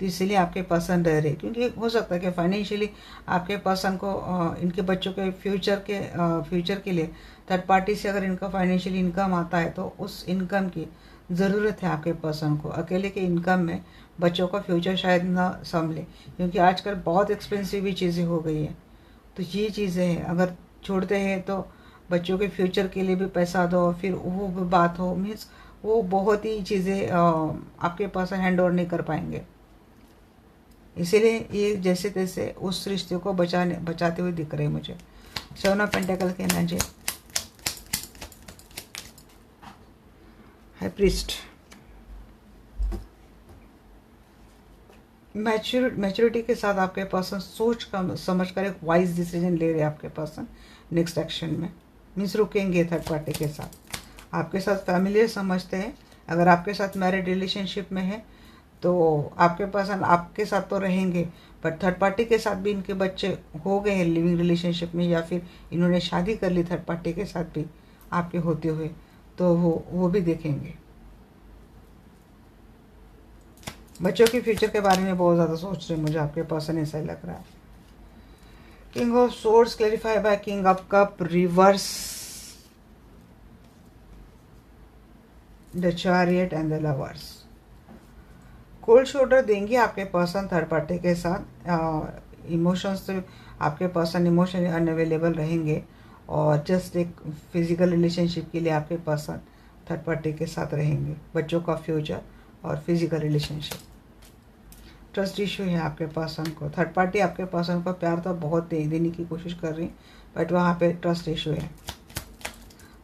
तो इसीलिए आपके पर्सन रह रहे, क्योंकि हो सकता है कि फाइनेंशियली आपके पर्सन को इनके बच्चों के फ्यूचर के लिए थर्ड पार्टी से अगर इनका फाइनेंशियली इनकम आता है तो उस इनकम की ज़रूरत है आपके पर्सन को। अकेले के इनकम में बच्चों का फ्यूचर शायद ना संभले, क्योंकि आजकल बहुत एक्सपेंसिव भी चीज़ें हो गई हैं। तो ये चीज़ें हैं, अगर छोड़ते हैं तो बच्चों के फ्यूचर के लिए भी पैसा दो, फिर वो भी बात हो, मीन्स वो बहुत ही चीज़ें आपके पास हैंड ओवर नहीं कर पाएंगे। इसीलिए ये जैसे तैसे उस रिश्ते को बचाते हुए दिख रहे मुझे। 7 ऑफ पेंटिकल के एनर्जी है, प्रीस्ट। मैच्योरिटी के साथ आपके पर्सन सोच समझ कर एक वाइज डिसीजन ले रहे हैं आपके पर्सन नेक्स्ट एक्शन में। मीन्स रुकेंगे थर्ड पार्टी के साथ, आपके साथ फैमिलियर समझते हैं। अगर आपके साथ मैरिड रिलेशनशिप में है तो आपके पर्सन आपके साथ तो रहेंगे, पर थर्ड पार्टी के साथ भी इनके बच्चे हो गए हैं लिविंग रिलेशनशिप में, या फिर इन्होंने शादी कर ली थर्ड पार्टी के साथ भी आपके होते हुए, तो वो भी देखेंगे। बच्चों के फ्यूचर के बारे में बहुत ज़्यादा सोच रहे हैं मुझे आपके पर्सन, ऐसा ही लग रहा है। King of swords clarify by king of cup reverse, the chariot and the lovers. Cold shoulder देंगे आपके पर्सन थर्ड पार्टी के साथ। इमोशंस से आपके पर्सन इमोशनली अनअवेलेबल रहेंगे, और जस्ट एक फिजिकल रिलेशनशिप के लिए आपके पर्सन थर्ड पार्टी के साथ रहेंगे। बच्चों का फ्यूचर और फिजिकल रिलेशनशिप। ट्रस्ट इशू है आपके पर्सन को। थर्ड पार्टी आपके पर्सन को प्यार तो बहुत देने की कोशिश कर रही, बट वहाँ पे ट्रस्ट इशू है।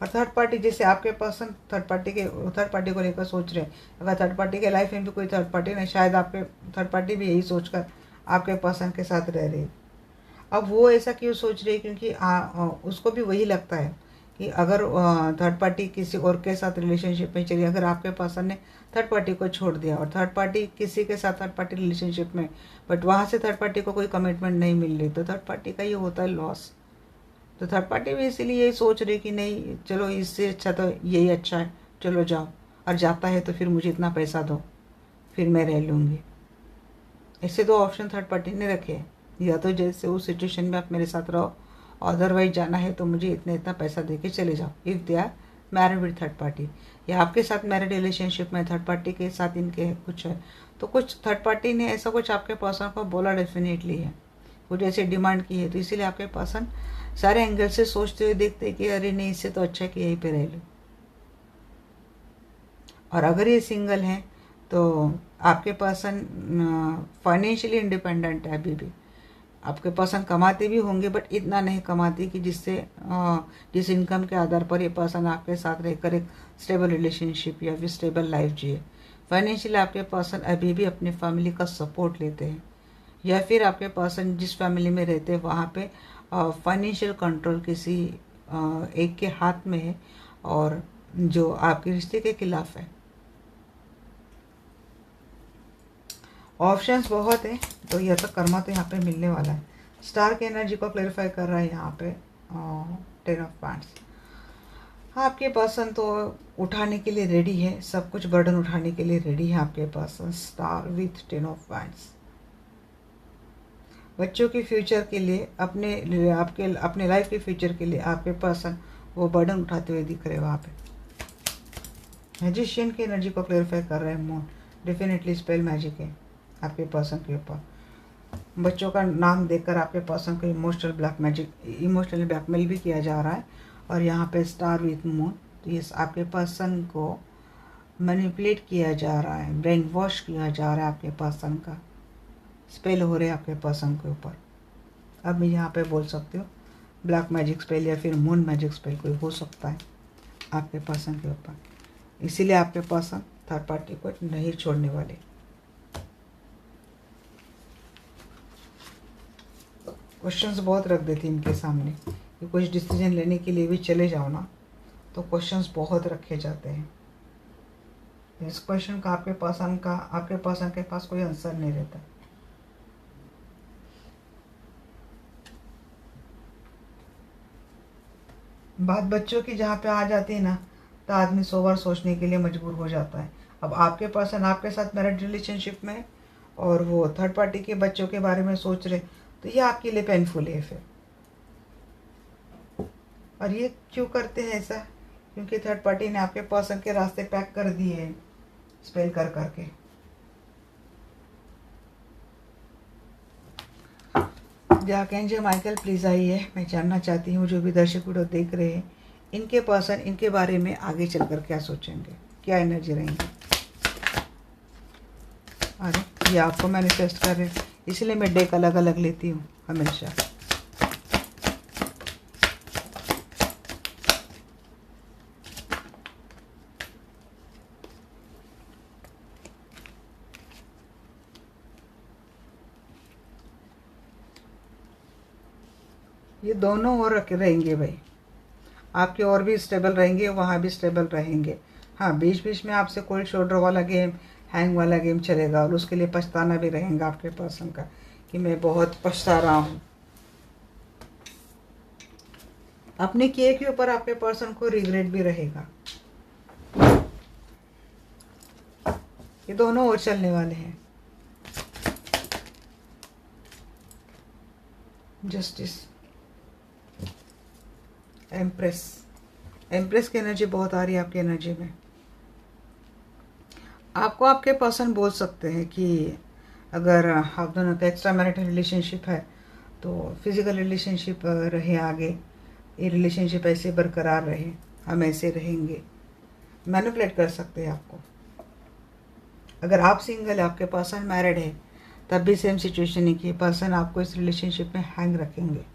और थर्ड पार्टी जैसे आपके पर्सन थर्ड पार्टी को लेकर सोच रहे हैं, अगर थर्ड पार्टी के लाइफ में भी कोई थर्ड पार्टी नहीं, शायद आपके थर्ड पार्टी भी यही सोचकर आपके पर्सन के साथ रह रही। अब वो ऐसा क्यों सोच रही है, क्योंकि उसको भी वही लगता है कि अगर थर्ड पार्टी किसी और के साथ रिलेशनशिप में चली, अगर आपके पर्सन ने थर्ड पार्टी को छोड़ दिया और थर्ड पार्टी किसी के साथ थर्ड पार्टी रिलेशनशिप में, बट वहाँ से थर्ड पार्टी को कोई कमिटमेंट नहीं मिल रही, तो थर्ड पार्टी का ये होता है लॉस। तो थर्ड पार्टी भी इसीलिए यही सोच रही कि नहीं, चलो इससे अच्छा तो यही अच्छा है, चलो जाओ, और जाता है तो फिर मुझे इतना पैसा दो, फिर मैं रह लूँगी। ऐसे दो ऑप्शन थर्ड पार्टी ने रखे हैं, या तो जैसे उस सिचुएशन में आप मेरे साथ रहो, अदरवाइज जाना है तो मुझे इतना पैसा दे के चले जाओ। If they are married with third party, या आपके साथ मैरिड रिलेशनशिप में थर्ड पार्टी के साथ इनके कुछ है, तो कुछ थर्ड पार्टी ने ऐसा कुछ आपके पर्सन को बोला डेफिनेटली है, कुछ ऐसी डिमांड की है। तो इसीलिए आपके पर्सन सारे एंगल से सोचते हुए देखते हैं कि अरे नहीं, इससे तो अच्छा है कि यहीं पे रह लो। और अगर ये सिंगल हैं तो आपके पर्सन फाइनेंशियली इंडिपेंडेंट है अभी भी। आपके पर्सन कमाते भी होंगे, बट इतना नहीं कमाती कि जिससे जिस इनकम के आधार पर ये पर्सन आपके साथ रहकर एक स्टेबल रिलेशनशिप या फिर स्टेबल लाइफ जिए। फाइनेंशियली आपके पर्सन अभी भी अपने फैमिली का सपोर्ट लेते हैं, या फिर आपके पर्सन जिस फैमिली में रहते हैं वहाँ पे फाइनेंशियल कंट्रोल किसी एक के हाथ में है, और जो आपके रिश्ते के खिलाफ है। ऑप्शंस बहुत है, तो यह तो कर्मा तो यहाँ पे मिलने वाला है। स्टार की एनर्जी को क्लैरिफाई कर रहा है यहाँ पे 10 ऑफ वांड्स। आपके पर्सन तो उठाने के लिए रेडी है, सब कुछ बर्डन उठाने के लिए रेडी है आपके person. Star with 10 of wands. बच्चों के फ्यूचर के लिए, अपने लाइफ के फ्यूचर के लिए आपके पर्सन वो बर्डन उठाते हुए दिख रहे हैं वहाँ पे। मैजिशियन की एनर्जी को क्लैरिफाई कर रहे हैं मून। डेफिनेटली स्पेल मैजिक है आपके पर्सन के ऊपर। बच्चों का नाम देखकर आपके पर्सन को इमोशनली ब्लैकमेल भी किया जा रहा है। और यहाँ पे स्टार विथ मून, तो ये आपके पर्सन को मैनिपुलेट किया जा रहा है, ब्रेन वॉश किया जा रहा है आपके पर्सन का। स्पेल हो रहे हैं आपके पर्सन के ऊपर। अब मैं यहाँ पे बोल सकती हूँ ब्लैक मैजिक स्पेल या फिर मून मैजिक स्पेल कोई हो सकता है आपके पर्सन के ऊपर। इसीलिए आपके पर्सन थर्ड पार्टी को नहीं छोड़ने वाले। क्वेश्चंस बहुत रख देती इनके सामने कि कुछ डिसीजन लेने के लिए भी चले जाओ ना, तो क्वेश्चंस बहुत रखे जाते हैं। इस क्वेश्चन का आपके पर्सन के पास कोई आंसर नहीं रहता। बात बच्चों की जहाँ पे आ जाती है ना, तो आदमी 100 बार सोचने के लिए मजबूर हो जाता है। अब आपके पर्सन आपके साथ मैरिड रिलेशनशिप में, और वो थर्ड पार्टी के बच्चों के बारे में सोच रहे, तो ये आपके लिए पेनफुल है फिर। और ये क्यों करते हैं ऐसा? क्योंकि थर्ड पार्टी ने आपके पर्सन के रास्ते पैक कर दिए हैं स्पेल कर करके। आर्कएंजल माइकल प्लीज़ आइए, मैं जानना चाहती हूँ जो भी दर्शक वीडियो देख रहे हैं, इनके पर्सन इनके बारे में आगे चलकर क्या सोचेंगे, क्या एनर्जी रहेंगी। अरे ये आपको मैनिफेस्ट कर रहे हैं, इसलिए मैं डेक अलग अलग लेती हूँ हमेशा। ये दोनों और रहेंगे भाई, आपके और भी स्टेबल रहेंगे, वहाँ भी स्टेबल रहेंगे। हाँ, बीच बीच में आपसे कोल्ड शोल्डर वाला गेम, हैंग वाला गेम चलेगा, और उसके लिए पछताना भी रहेगा आपके पर्सन का कि मैं बहुत पछता रहा हूँ। अपने किए के ऊपर आपके पर्सन को रिग्रेट भी रहेगा। ये दोनों और चलने वाले हैं। जस्टिस, एम्प्रेस, एम्प्रेस की एनर्जी बहुत आ रही है आपकी एनर्जी में। आपको आपके पर्सन बोल सकते हैं कि अगर आप दोनों का एक्स्ट्रा मैरिटल रिलेशनशिप है तो फिजिकल रिलेशनशिप रहे आगे, ये रिलेशनशिप ऐसे बरकरार रहे, हम ऐसे रहेंगे। मैनिपुलेट कर सकते हैं आपको। अगर आप सिंगल है, आपके पर्सन मैरिड है, तब भी सेम सिचुएशन है कि पर्सन आपको इस रिलेशनशिप में हैंग रखेंगे।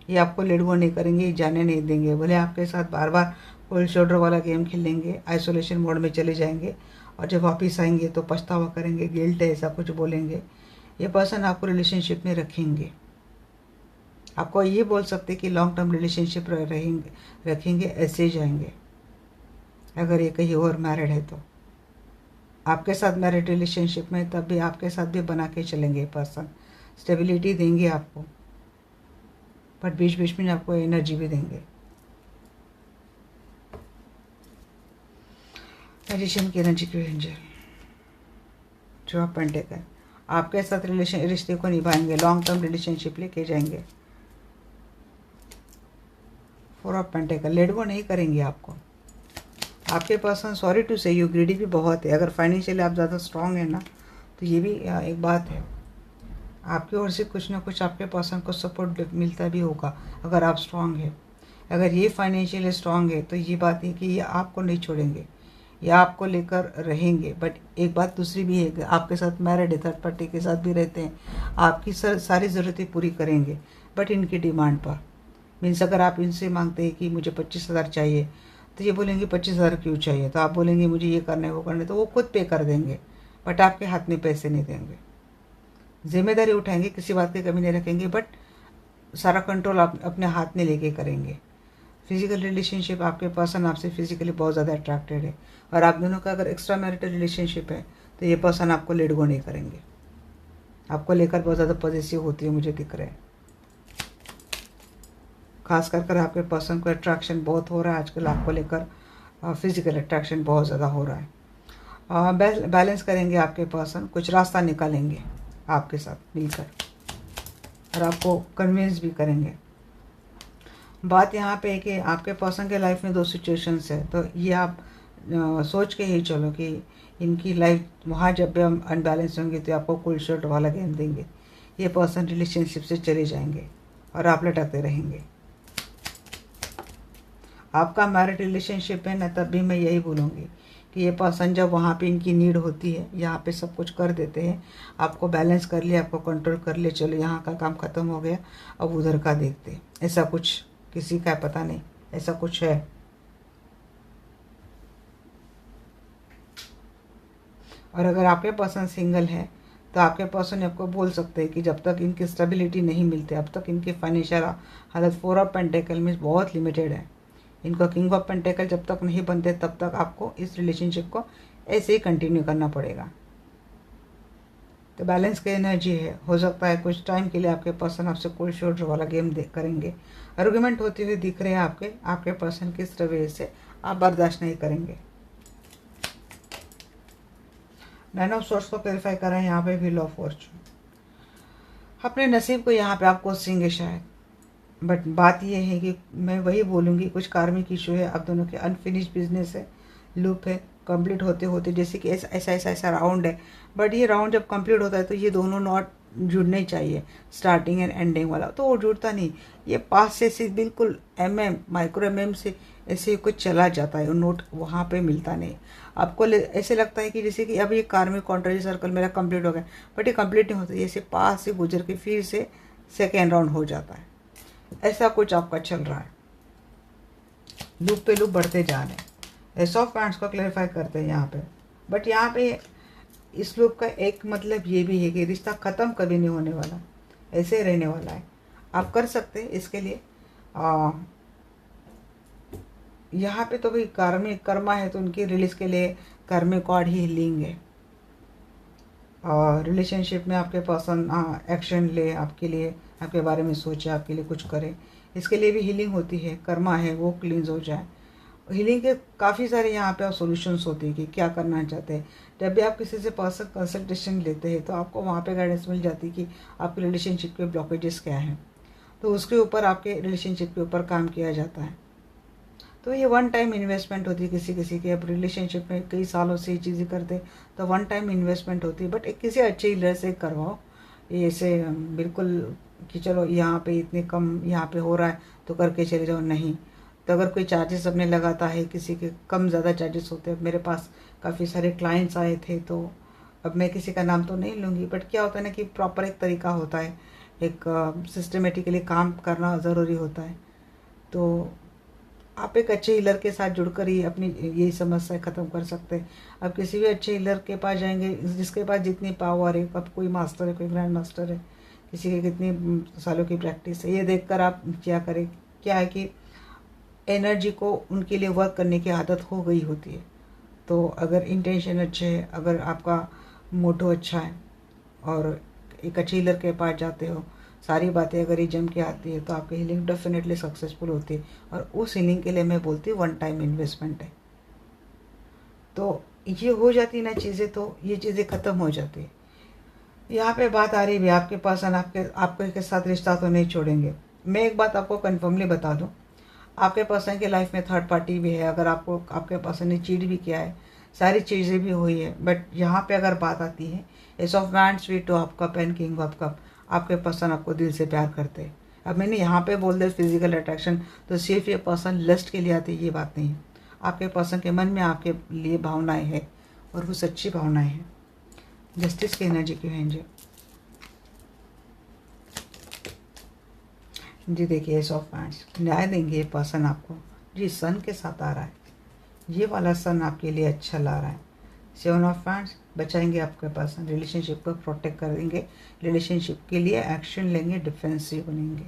ये आपको लेट गो नहीं करेंगे, जाने नहीं देंगे। भले आपके साथ बार बार कोल्ड शोल्डर वाला गेम खेलेंगे, आइसोलेशन मोड में चले जाएंगे, और जब वापस आएंगे तो पछतावा करेंगे, गिल्ट है, ऐसा कुछ बोलेंगे। ये पर्सन आपको रिलेशनशिप में रखेंगे। आपको ये बोल सकते कि लॉन्ग टर्म रिलेशनशिप रखेंगे, ऐसे जाएंगे। अगर ये कहीं और मैरिड है तो आपके साथ मैरिड रिलेशनशिप में, तब भी आपके साथ भी बना के चलेंगे। पर्सन स्टेबिलिटी देंगे आपको, बट बीच बीच में आपको एनर्जी भी देंगे। मैजिशियन की एनर्जी के एंजल जो आप पेंटेकल आपके साथ रिश्ते को निभाएंगे, लॉन्ग टर्म रिलेशनशिप लेके जाएंगे। Four of pentacle let go नहीं करेंगे आपको। आपके पर्सन, सॉरी टू से, यू ग्रीडी भी बहुत है। अगर फाइनेंशियली आप ज़्यादा स्ट्रांग है ना, तो ये भी एक बात है। आपकी ओर से कुछ ना कुछ आपके पर्सन को सपोर्ट मिलता भी होगा अगर आप स्ट्रांग है। अगर ये फाइनेंशियली स्ट्रांग है तो ये बात है कि ये आपको नहीं छोड़ेंगे, ये आपको लेकर रहेंगे। बट एक बात दूसरी भी है, आपके साथ मैरिड है, थर्ड पार्टी के साथ भी रहते हैं, आपकी सारी ज़रूरतें पूरी करेंगे, बट इनकी डिमांड पर। मीन्स अगर आप इनसे मांगते हैं कि मुझे 25,000 चाहिए, तो ये बोलेंगे 25,000 क्यों चाहिए, तो आप बोलेंगे मुझे ये करने वो करने, तो वो खुद पे कर देंगे, बट आपके हाथ में पैसे नहीं देंगे। जिम्मेदारी उठाएंगे, किसी बात की कमी नहीं रखेंगे, बट सारा कंट्रोल आप अपने हाथ में लेके करेंगे। फिजिकल रिलेशनशिप, आपके पर्सन आपसे फिजिकली बहुत ज़्यादा अट्रैक्टेड है, और आप दोनों का अगर एक्स्ट्रा मैरिटल रिलेशनशिप है तो ये पर्सन आपको लेट गो नहीं करेंगे। आपको लेकर बहुत ज़्यादा पॉजिटिव होती है, मुझे दिख रहा है। खास कर आपके पर्सन को अट्रैक्शन बहुत हो रहा है आजकल, आपको लेकर फिजिकल अट्रैक्शन बहुत ज़्यादा हो रहा है। बैलेंस करेंगे आपके पर्सन, कुछ रास्ता निकालेंगे आपके साथ मिलकर, और आपको कन्विंस भी करेंगे। बात यहाँ पे है कि आपके पर्सन के लाइफ में दो सिचुएशंस है, तो ये आप सोच के ही चलो कि इनकी लाइफ वहाँ जब भी हम अनबैलेंस होंगे तो आपको कोल्ड शॉट वाला गेम देंगे। ये पर्सन रिलेशनशिप से चले जाएंगे और आप लटकते रहेंगे। आपका मैरिड रिलेशनशिप है ना, तब भी मैं यही बोलूँगी कि ये पर्सन जब वहाँ पे इनकी नीड होती है, यहाँ पे सब कुछ कर देते हैं, आपको बैलेंस कर लिया, आपको कंट्रोल कर लिया, चलो यहाँ का काम ख़त्म हो गया, अब उधर का देखते हैं। ऐसा कुछ किसी का पता नहीं, ऐसा कुछ है। और अगर आपके पर्सन सिंगल है तो आपके पर्सन आपको बोल सकते हैं कि जब तक इनकी स्टेबिलिटी नहीं मिलती, अब तक इनकी फाइनेंशियल हालत फोर ऑफ पेंटेकल में बहुत लिमिटेड है, इनको किंग ऑफ पेंटेकल जब तक नहीं बनते तब तक आपको इस रिलेशनशिप को ऐसे ही कंटिन्यू करना पड़ेगा। तो बैलेंस की एनर्जी है, हो सकता है कुछ टाइम के लिए आपके पर्सन आपसे कोल्ड शोल्डर वाला गेम करेंगे, आर्गुमेंट होते हुए दिख रहे हैं आपके पर्सन किस रवैये से आप बर्दाश्त नहीं करेंगे। नाइन ऑफ सोर्स को क्लैरिफाई करें यहाँ पे व्हील ऑफ फॉर्चून। अपने नसीब को यहाँ पे आप कोसेंगे शायद, बट बात ये है कि मैं वही बोलूँगी, कुछ कार्मिक इशू है आप दोनों के, अनफिनिश्ड बिजनेस है, लूप है, कंप्लीट होते होते जैसे कि ऐसा ऐसा ऐसा ऐसा राउंड है, बट ये राउंड जब कंप्लीट होता है तो ये दोनों नॉट जुड़ने चाहिए, स्टार्टिंग एंड एंडिंग वाला, तो वो जुड़ता नहीं। ये पास से बिल्कुल माइक्रो से ऐसे कुछ चला जाता है, वो नोट वहाँ पे मिलता नहीं। आपको ऐसे लगता है कि जैसे कि अब ये कार्मिक कॉन्ट्रेक्ट सर्कल मेरा कंप्लीट हो गया, बट ये कंप्लीट नहीं होता, ऐसे पास से गुजर के फिर से सेकेंड राउंड हो जाता है। ऐसा कुछ आपका चल रहा है, लूप पे लूप बढ़ते जा रहे हैं। एस ऑफ पैंट्स को क्लैरिफाई करते हैं यहाँ पे, बट यहाँ पे इस लूप का एक मतलब ये भी है कि रिश्ता ख़त्म कभी नहीं होने वाला, ऐसे ही रहने वाला है। आप कर सकते हैं इसके लिए यहाँ पे तो भाई कार्मिक कर्मा है, तो उनकी रिलीज के लिए कार्मिक कॉर्ड ही हीलिंग है। और रिलेशनशिप में आपके पर्सन एक्शन ले, आपके लिए, आपके बारे में सोचे, आपके लिए कुछ करे, इसके लिए भी हीलिंग होती है। कर्मा है वो क्लींस हो जाए। हीलिंग के काफ़ी सारे यहाँ पे सॉल्यूशंस होती है कि क्या करना चाहते हैं। जब भी आप किसी से पर्सनल कंसल्टेशन लेते हैं तो आपको वहाँ पे गाइडेंस मिल जाती है कि आपके रिलेशनशिप के ब्लॉकेजेस क्या हैं, तो उसके ऊपर आपके रिलेशनशिप के ऊपर काम किया जाता है। तो ये वन टाइम इन्वेस्टमेंट होती है किसी किसी के, अब रिलेशनशिप में कई सालों से ये चीज़ें करते तो वन टाइम इन्वेस्टमेंट होती है, बट एक किसी अच्छे हीलर से करवाओ। ये ऐसे बिल्कुल कि चलो यहाँ पे इतने कम यहाँ पे हो रहा है तो करके चले जाओ, नहीं। तो अगर कोई चार्जेस अपने लगाता है, किसी के कम ज़्यादा चार्जेस होते हैं। मेरे पास काफ़ी सारे क्लाइंट्स आए थे, तो अब मैं किसी का नाम तो नहीं लूँगी, बट क्या होता है ना कि प्रॉपर एक तरीका होता है, एक सिस्टमेटिकली काम करना ज़रूरी होता है। तो आप एक अच्छे हीलर के साथ जुड़कर ही अपनी यही समस्या ख़त्म कर सकते हैं। आप किसी भी अच्छे हीलर के पास जाएंगे जिसके पास जितनी पावर है, अब कोई मास्टर है, कोई ग्रैंड मास्टर है, किसी की कितनी सालों की प्रैक्टिस है, ये देखकर आप क्या करें। क्या है कि एनर्जी को उनके लिए वर्क करने की आदत हो गई होती है। तो अगर इंटेंशन अच्छे है, अगर आपका मोटो अच्छा है और एक अच्छे हीलर के पास जाते हो, सारी बातें अगर ये जम के आती है, तो आपकी हीलिंग डेफिनेटली सक्सेसफुल होती है। और उस हीलिंग के लिए मैं बोलती हूँ वन टाइम इन्वेस्टमेंट है। तो ये हो जाती ना चीज़ें, तो ये चीज़ें ख़त्म हो जाती है। यहाँ पे बात आ रही है आपके पास, आपके के साथ रिश्ता तो नहीं छोड़ेंगे। मैं एक बात आपको कन्फर्मली बता दूँ, आपके पर्सन की लाइफ में थर्ड पार्टी भी है। अगर आपको आपके पर्सन ने चीट भी किया है, सारी चीज़ें भी हुई है, बट यहाँ पे अगर बात आती है S of wands, sweet of cup and king of cup, आपके पर्सन आपको दिल से प्यार करते हैं। अब मैंने यहाँ पे बोल दिया फिजिकल अट्रैक्शन, तो सिर्फ ये पर्सन लस्ट के लिए आती है, ये बात नहीं है। आपके पर्सन के मन में आपके लिए भावनाएं हैं, और वो सच्ची भावनाएं हैं। जस्टिस की एनर्जी क्यों है जी? देखिए एस ऑफ वैंड्स, न्याय देंगे ये पर्सन आपको जी। सन के साथ आ रहा है, ये वाला सन आपके लिए अच्छा ला रहा है। सेवन ऑफ वैंड्स, बचाएंगे आपके पर्सन, रिलेशनशिप को प्रोटेक्ट करेंगे, रिलेशनशिप के लिए एक्शन लेंगे, डिफेंसिव बनेंगे।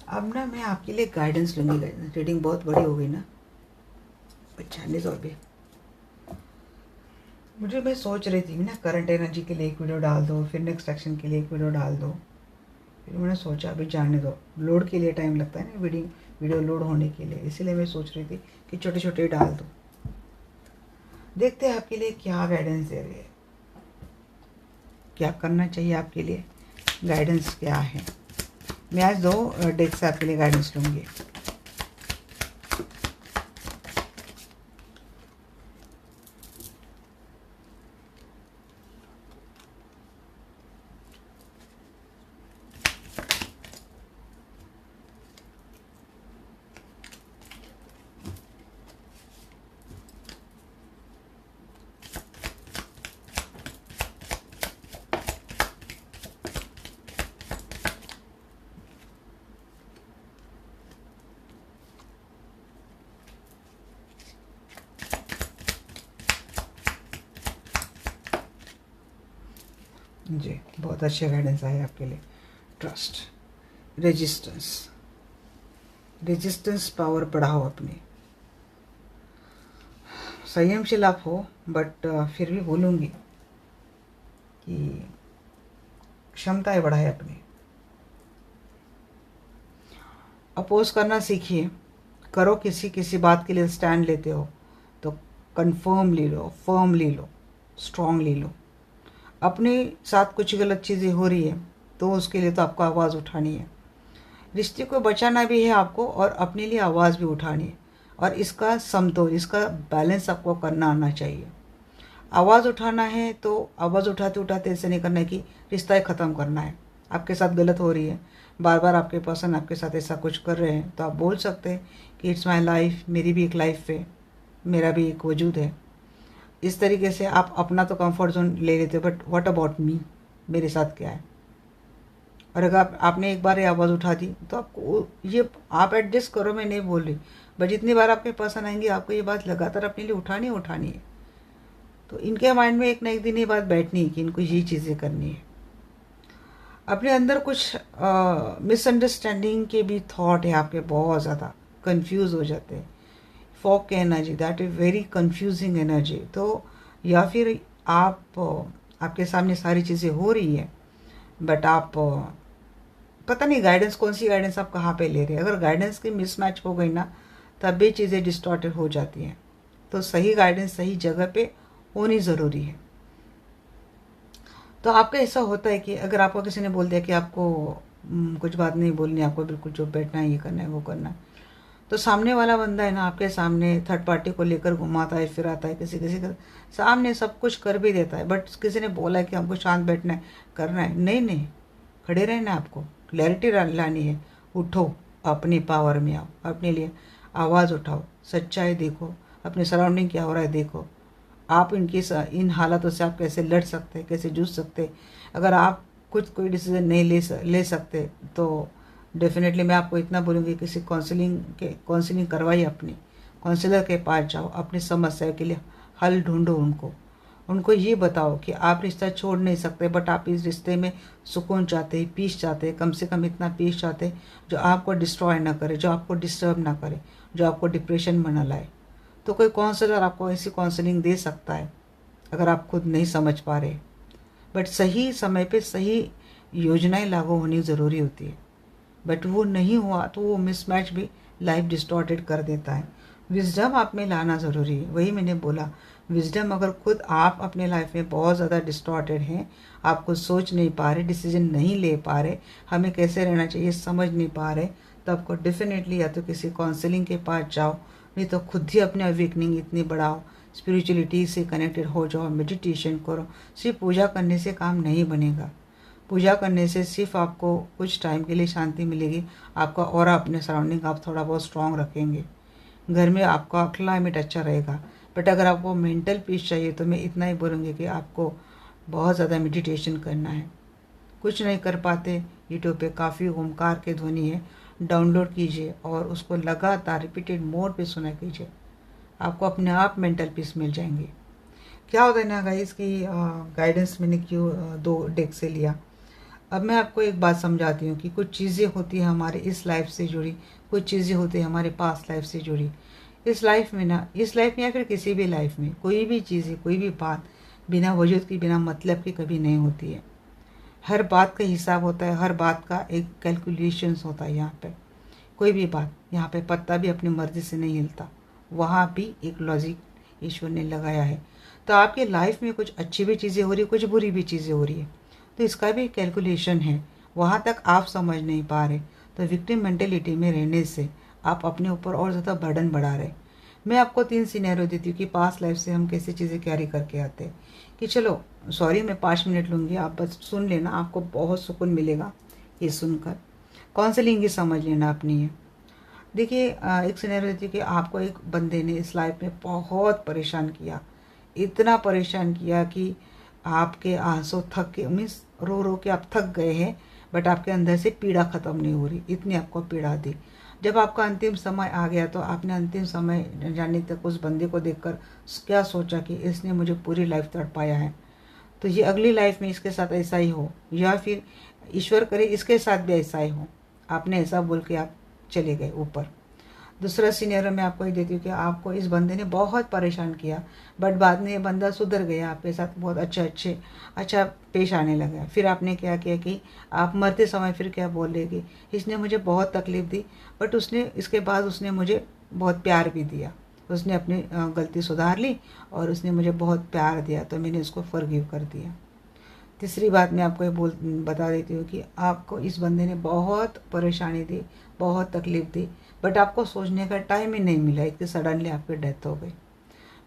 अब ना मैं आपके लिए गाइडेंस लूँगी। रीडिंग बहुत बड़ी हो गई ना, बचाने दो अभी। मैं सोच रही थी ना करंट एनर्जी के लिए एक वीडियो डाल दो, फिर नेक्स्ट एक्शन के लिए एक वीडियो डाल दो, फिर मैंने सोचा अभी जाने दो। लोड के लिए टाइम लगता है ना वीडियो लोड होने के लिए, इसीलिए मैं सोच रही थी कि छोटे छोटे डाल दो। देखते हैं आपके लिए क्या गाइडेंस दे रही है, क्या करना चाहिए आपके लिए, गाइडेंस क्या है। मैं आज 2 डेक से आपके लिए गाइडेंस लूँगी। जी बहुत अच्छे गाइडेंस आए आपके लिए। ट्रस्ट, रेजिस्टेंस पावर बढ़ाओ अपनी, संयमशील आप हो, बट फिर भी बोलूँगी कि क्षमताएं बढ़ाए अपनी। अपोज करना सीखिए। करो, किसी किसी बात के लिए स्टैंड लेते हो तो कन्फर्मली लो, फर्मली लो, स्ट्रांगली लो। अपने साथ कुछ गलत चीज़ें हो रही है तो उसके लिए तो आपको आवाज़ उठानी है। रिश्ते को बचाना भी है आपको और अपने लिए आवाज़ भी उठानी है। और इसका समतोल, इसका बैलेंस आपको करना आना चाहिए। आवाज़ उठाना है तो आवाज़ उठाते उठाते ऐसे नहीं करना है कि रिश्ता ही ख़त्म करना है। आपके साथ गलत हो रही है, बार बार आपके पर्सन आपके साथ ऐसा कुछ कर रहे हैं, तो आप बोल सकते हैं कि इट्स माई लाइफ, मेरी भी एक लाइफ है, मेरा भी एक वजूद है। इस तरीके से आप अपना तो कंफर्ट जोन ले लेते हो, बट व्हाट अबाउट मी, मेरे साथ क्या है। और अगर आपने एक बार ये आवाज़ उठा दी तो आपको ये, आप एडजस्ट करो, मैं नहीं बोल रही, बट जितनी बार आपके पर्सन आएंगे आपको ये बात लगातार अपने लिए उठानी उठानी है। तो इनके माइंड में एक ना एक दिन ये बात बैठनी है कि इनको ये चीज़ें करनी है। अपने अंदर कुछ मिसअंडरस्टैंडिंग के भी थॉट है आपके, बहुत ज़्यादा कंफ्यूज हो जाते हैं। फॉग की energy, that is very confusing energy. तो या फिर आपके सामने सारी चीज़ें हो रही है, बट आप पता नहीं गाइडेंस, कौन सी गाइडेंस आप कहाँ पे ले रहे हैं। अगर गाइडेंस की मिसमैच हो गई ना, तब भी चीज़ें डिस्टॉर्टेड हो जाती हैं। तो सही गाइडेंस सही जगह पे होनी ज़रूरी है। तो आपका ऐसा होता है कि अगर आपको किसी ने बोल दिया कि आपको कुछ बात नहीं बोलनी, आपको बिल्कुल चुप बैठना है, ये करना है, वो करना है, तो सामने वाला बंदा है ना आपके सामने थर्ड पार्टी को लेकर घुमाता है, फिराता है, किसी किसी के सामने सब कुछ कर भी देता है। बट किसी ने बोला है कि हमको शांत बैठना है, करना है, नहीं नहीं, खड़े रहना, आपको क्लैरिटी लानी है। उठो, अपनी पावर में आओ, अपने लिए आवाज़ उठाओ, सच्चाई देखो, अपने सराउंडिंग क्या हो रहा है देखो। आप इन हालातों से आप कैसे लड़ सकते हैं, कैसे जूझ सकते हैं। अगर आप खुद कोई डिसीजन नहीं ले सकते तो डेफिनेटली मैं आपको इतना बोलूँगी, किसी काउंसलिंग करवाइए, अपनी काउंसलर के पास जाओ, अपनी समस्या के लिए हल ढूंढो। उनको ये बताओ कि आप रिश्ता छोड़ नहीं सकते, बट आप इस रिश्ते में सुकून चाहते हैं, पीस चाहते हैं, कम से कम इतना पीस चाहते हैं जो आपको डिस्ट्रॉय ना करे, जो आपको डिस्टर्ब ना करे, जो आपको डिप्रेशन में ना लाए। तो कोई काउंसलर आपको ऐसी काउंसलिंग दे सकता है अगर आप खुद नहीं समझ पा रहे। बट सही समय पे सही योजनाएं लागू होनी ज़रूरी होती है। बट वो नहीं हुआ तो वो मिसमैच भी लाइफ डिस्टॉर्टेड कर देता है। विजडम आप में लाना ज़रूरी है। वही मैंने बोला, विजडम अगर खुद आप अपने लाइफ में बहुत ज़्यादा डिस्टॉर्टेड हैं, आप कुछ सोच नहीं पा रहे, डिसीजन नहीं ले पा रहे, हमें कैसे रहना चाहिए समझ नहीं पा रहे, तो आपको डेफिनेटली या तो किसी काउंसलिंग के पास जाओ, नहीं तो खुद ही अपने अवेकनिंग इतनी बढ़ाओ, स्पिरिचुअलिटी से कनेक्टेड हो जाओ, मेडिटेशन करो। सिर्फ पूजा करने से काम नहीं बनेगा। पूजा करने से सिर्फ आपको कुछ टाइम के लिए शांति मिलेगी, आपका और अपने सराउंडिंग आप थोड़ा बहुत स्ट्रॉन्ग रखेंगे, घर में आपका क्लाइमेट अच्छा रहेगा। बट अगर आपको मेंटल पीस चाहिए तो मैं इतना ही बोलूँगी कि आपको बहुत ज़्यादा मेडिटेशन करना है। कुछ नहीं कर पाते, यूट्यूब पे काफ़ी ओमकार के ध्वनि है, डाउनलोड कीजिए और उसको लगातार रिपीटेड मोड पे सुना कीजिए, आपको अपने आप मेंटल पीस मिल जाएंगे। क्या होता है ना गाइस की गाइडेंस मैंने क्यों 2 डेक से लिया। अब मैं आपको एक बात समझाती हूँ कि कुछ चीज़ें होती हैं हमारे इस लाइफ से जुड़ी, कुछ चीज़ें होती हैं हमारे पास्ट लाइफ से जुड़ी। इस लाइफ में ना, इस लाइफ में या फिर किसी भी लाइफ में कोई भी चीज़, कोई भी बात बिना वजूद की, बिना मतलब की कभी नहीं होती है। हर बात का हिसाब होता है, हर बात का एक कैलकुलेशंस होता है। यहाँ पे कोई भी बात, यहाँ पे पत्ता भी अपनी मर्जी से नहीं हिलता, वहाँ भी एक लॉजिक ईश्वर ने लगाया है। तो आपकी लाइफ में कुछ अच्छी भी चीज़ें हो रही है, कुछ बुरी भी चीज़ें हो रही है, तो इसका भी कैलकुलेशन है। वहाँ तक आप समझ नहीं पा रहे तो विक्टिम मेंटेलिटी में रहने से आप अपने ऊपर और ज़्यादा बर्डन बढ़ा रहे। मैं आपको 3 सिनेरियो देती हूँ कि पास्ट लाइफ से हम कैसी चीज़ें कैरी करके आते हैं। कि चलो सॉरी मैं 5 मिनट लूँगी, आप बस सुन लेना, आपको बहुत सुकून मिलेगा ये सुनकर। काउंसलिंग ही समझ लेना अपनी है। देखिए एक सिनेरियो देती हूँ कि आपको एक बंदे ने इस लाइफ में बहुत परेशान किया, इतना परेशान किया कि आपके आंसू थक के, मीन्स रो रो के आप थक गए हैं, बट आपके अंदर से पीड़ा ख़त्म नहीं हो रही, इतनी आपको पीड़ा दी। जब आपका अंतिम समय आ गया तो आपने अंतिम समय जाने तक उस बंदे को देखकर क्या सोचा कि इसने मुझे पूरी लाइफ तड़पाया है, तो ये अगली लाइफ में इसके साथ ऐसा ही हो, या फिर ईश्वर करे इसके साथ भी ऐसा ही हो। आपने ऐसा बोल के आप चले गए ऊपर। दूसरा सीनियर मैं आपको ये देती हूँ कि आपको इस बंदे ने बहुत परेशान किया, बट बाद में ये बंदा सुधर गया, आपके साथ बहुत अच्छा पेश आने लगा। फिर आपने क्या किया कि आप मरते समय फिर क्या बोले कि इसने मुझे बहुत तकलीफ़ दी, बट उसने इसके बाद उसने मुझे बहुत प्यार भी दिया। उसने अपनी गलती सुधार ली और उसने मुझे बहुत प्यार दिया, तो मैंने उसको फॉरगिव कर दिया। तीसरी बात मैं आपको ये बता देती हूँ कि आपको इस बंदे ने बहुत परेशानी दी, बहुत तकलीफ़ दी, बट आपको सोचने का टाइम ही नहीं मिला, इतनी सडनली आपकी डेथ हो गई।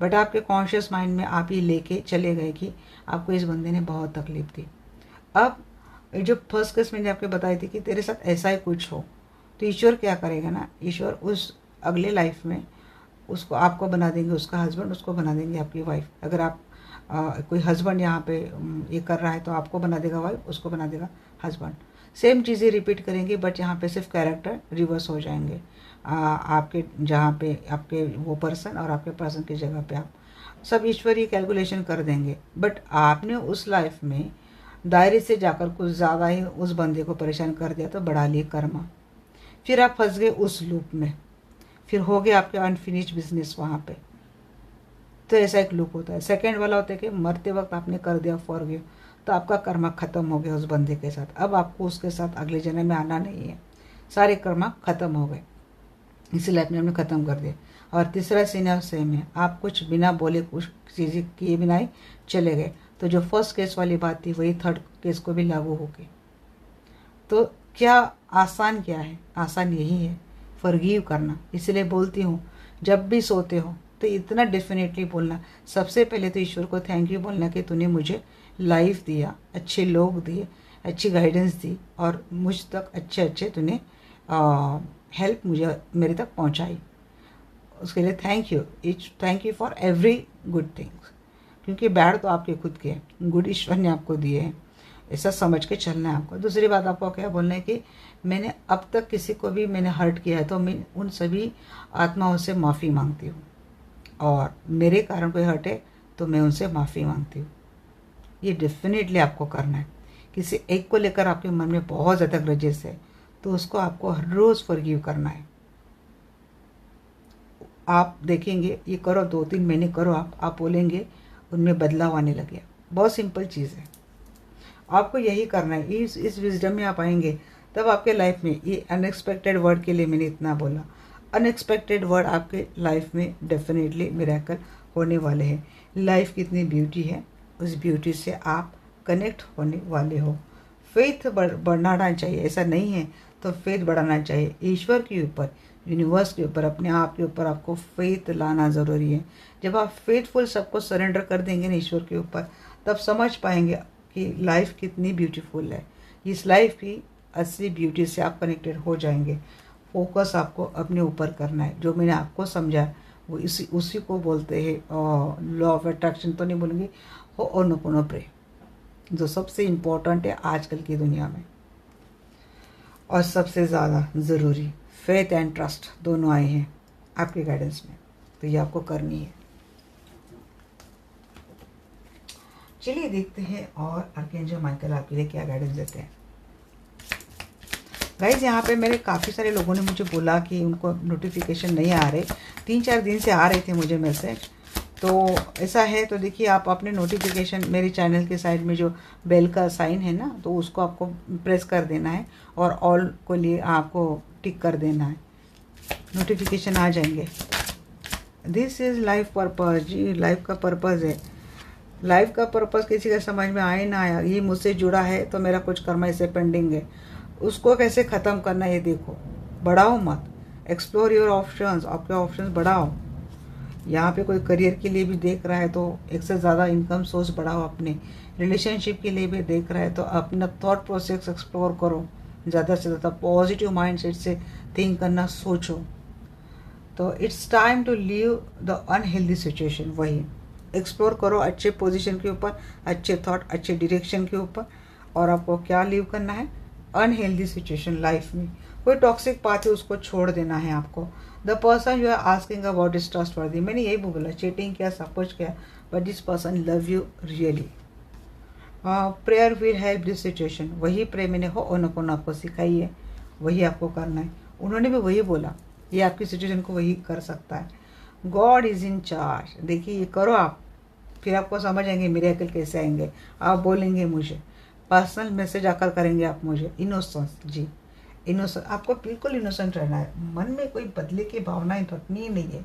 बट आपके कॉन्शियस माइंड में आप ये लेके चले गए कि आपको इस बंदे ने बहुत तकलीफ़ दी। अब जो फर्स्ट केस मैंने आपको बताई थी कि तेरे साथ ऐसा ही कुछ हो, तो ईश्वर क्या करेगा ना, ईश्वर उस अगले लाइफ में उसको आपको बना देंगे उसका हस्बैंड, उसको बना देंगे आपकी वाइफ। अगर आप कोई हस्बैंड यहाँ पे ये कर रहा है तो आपको बना देगा वाइफ, उसको बना देगा हस्बैंड। सेम चीज़ें रिपीट करेंगे, बट यहाँ पे सिर्फ कैरेक्टर रिवर्स हो जाएंगे। आपके जहाँ पे आपके वो पर्सन और आपके पर्सन की जगह पे आप सब ईश्वरीय कैलकुलेशन कर देंगे। बट आपने उस लाइफ में दायरे से जाकर कुछ ज़्यादा ही उस बंदे को परेशान कर दिया, तो बढ़ा लिए कर्मा। फिर आप फंस गए उस लूप में, फिर हो गया आपके अनफिनिश्ड बिजनेस वहाँ पे। तो ऐसा एक लूप होता है। सेकंड वाला होता है कि मरते वक्त आपने कर दिया फॉरगिव, तो आपका कर्मा खत्म हो गया उस बंदे के साथ। अब आपको उसके साथ अगले जन्म में आना नहीं है, सारे कर्मा खत्म हो गए, इसी लाइफ में हमने ख़त्म कर दिया। और तीसरा सीन सेम है, आप कुछ बिना बोले कुछ चीज़ें किए बिना ही चले गए। तो जो फर्स्ट केस वाली बात थी वही थर्ड केस को भी लागू होगी। तो क्या आसान क्या है? आसान यही है, फॉरगिव करना। इसलिए बोलती हूँ जब भी सोते हो तो इतना डेफिनेटली बोलना, सबसे पहले तो ईश्वर को थैंक यू बोलना कि तूने मुझे लाइफ दिया, अच्छे लोग दिए, अच्छी गाइडेंस दी और मुझ तक अच्छे तूने हेल्प मुझे मेरे तक पहुंचाई। उसके लिए thank you for every good things, क्योंकि बैड तो आपके खुद के हैं, गुड ईश्वर ने आपको दिए हैं, ऐसा समझ के चलना है आपको। दूसरी बात आपको क्या बोलना है कि मैंने अब तक किसी को भी मैंने हर्ट किया है तो मैं उन सभी आत्माओं से माफ़ी मांगती हूँ, और मेरे कारण कोई हर्ट है तो मैं उनसे माफ़ी मांगती हूँ। ये डेफिनेटली आपको करना है। किसी एक को लेकर आपके मन में बहुत ज़्यादा ग्रजेस है तो उसको आपको हर रोज़ फॉरगिव करना है। आप देखेंगे ये करो, 2-3 महीने करो, आप बोलेंगे उनमें बदलाव आने लगे। बहुत सिंपल चीज़ है, आपको यही करना है। इस विजडम में आप आएंगे तब आपके लाइफ में ये अनएक्सपेक्टेड वर्ड के लिए मैंने इतना बोला, अनएक्सपेक्टेड वर्ड आपके लाइफ में डेफिनेटली मिरेकल होने वाले हैं। लाइफ की इतनी ब्यूटी है, उस ब्यूटी से आप कनेक्ट होने वाले हो। फेथ बढ़ाना चाहिए, ऐसा नहीं है तो फेथ बढ़ाना चाहिए ईश्वर के ऊपर, यूनिवर्स के ऊपर, अपने आप के ऊपर आपको फेथ लाना ज़रूरी है। जब आप फेथफुल सबको सरेंडर कर देंगे ना ईश्वर के ऊपर, तब समझ पाएंगे कि लाइफ कितनी ब्यूटीफुल है। इस लाइफ की असली ब्यूटी से आप कनेक्टेड हो जाएंगे। फोकस आपको अपने ऊपर करना है। जो मैंने आपको समझा वो उसी को बोलते हैं लॉ ऑफ अट्रैक्शन तो नहीं बोलूँगी, होओनोपोनो, जो सबसे इम्पोर्टेंट है आजकल की दुनिया में, और सबसे ज़्यादा ज़रूरी फेथ एंड ट्रस्ट दोनों आए हैं आपके गाइडेंस में, तो ये आपको करनी है। चलिए देखते हैं और आर्कएंजल माइकल आपके लिए क्या गाइडेंस देते हैं। गाइज यहाँ पे मेरे काफ़ी सारे लोगों ने मुझे बोला कि उनको नोटिफिकेशन नहीं आ रहे, 3-4 दिन से आ रहे थे मुझे मैसेज। तो ऐसा है तो देखिए, आप अपने नोटिफिकेशन मेरे चैनल के साइड में जो बेल का साइन है ना, तो उसको आपको प्रेस कर देना है और ऑल को लिए आपको टिक कर देना है, नोटिफिकेशन आ जाएंगे। This is life purpose. जी लाइफ का पर्पज़ है। लाइफ का पर्पज़ किसी का समझ में आए ना आया, ये मुझसे जुड़ा है तो मेरा कुछ कर्मा इससे पेंडिंग है, उसको कैसे ख़त्म करना है ये देखो। बढ़ाओ मत, एक्सप्लोर योर ऑप्शंस, आपके ऑप्शंस बढ़ाओ। यहाँ पे कोई करियर के लिए भी देख रहा है तो एक से ज़्यादा इनकम सोर्स बढ़ाओ, अपने रिलेशनशिप के लिए भी देख रहा है तो अपना थॉट प्रोसेस एक्सप्लोर करो, ज़्यादा से ज़्यादा पॉजिटिव माइंडसेट से थिंक करना सोचो। तो it's time to leave the unhealthy situation. वही एक्सप्लोर करो अच्छे पोजीशन के ऊपर, अच्छे थॉट, अच्छे डायरेक्शन के ऊपर। और आपको क्या लीव करना है? अनहेल्दी सिचुएशन लाइफ में कोई टॉक्सिक बात है उसको छोड़ देना है आपको। The person you are asking about is trustworthy. मैंने यही बोला, चीटिंग किया, सब कुछ किया, but this person love you really. Prayer will help this situation. वही प्रे मैंने होओनोपोनो आपको सिखाई है, वही आपको करना है। उन्होंने भी वही बोला ये आपकी सिचुएशन को वही कर सकता है। God is in charge. देखिए ये करो आप, फिर आपको समझ आएंगे मिरेकल कैसे आएंगे। आप बोलेंगे मुझे, पर्सनल मैसेज आकर करेंगे आप मुझे। इनोसेंस जी, इनोसेंट, आपको बिल्कुल इनोसेंट रहना है। मन में कोई बदले की भावनाएं रखनी ही नहीं है।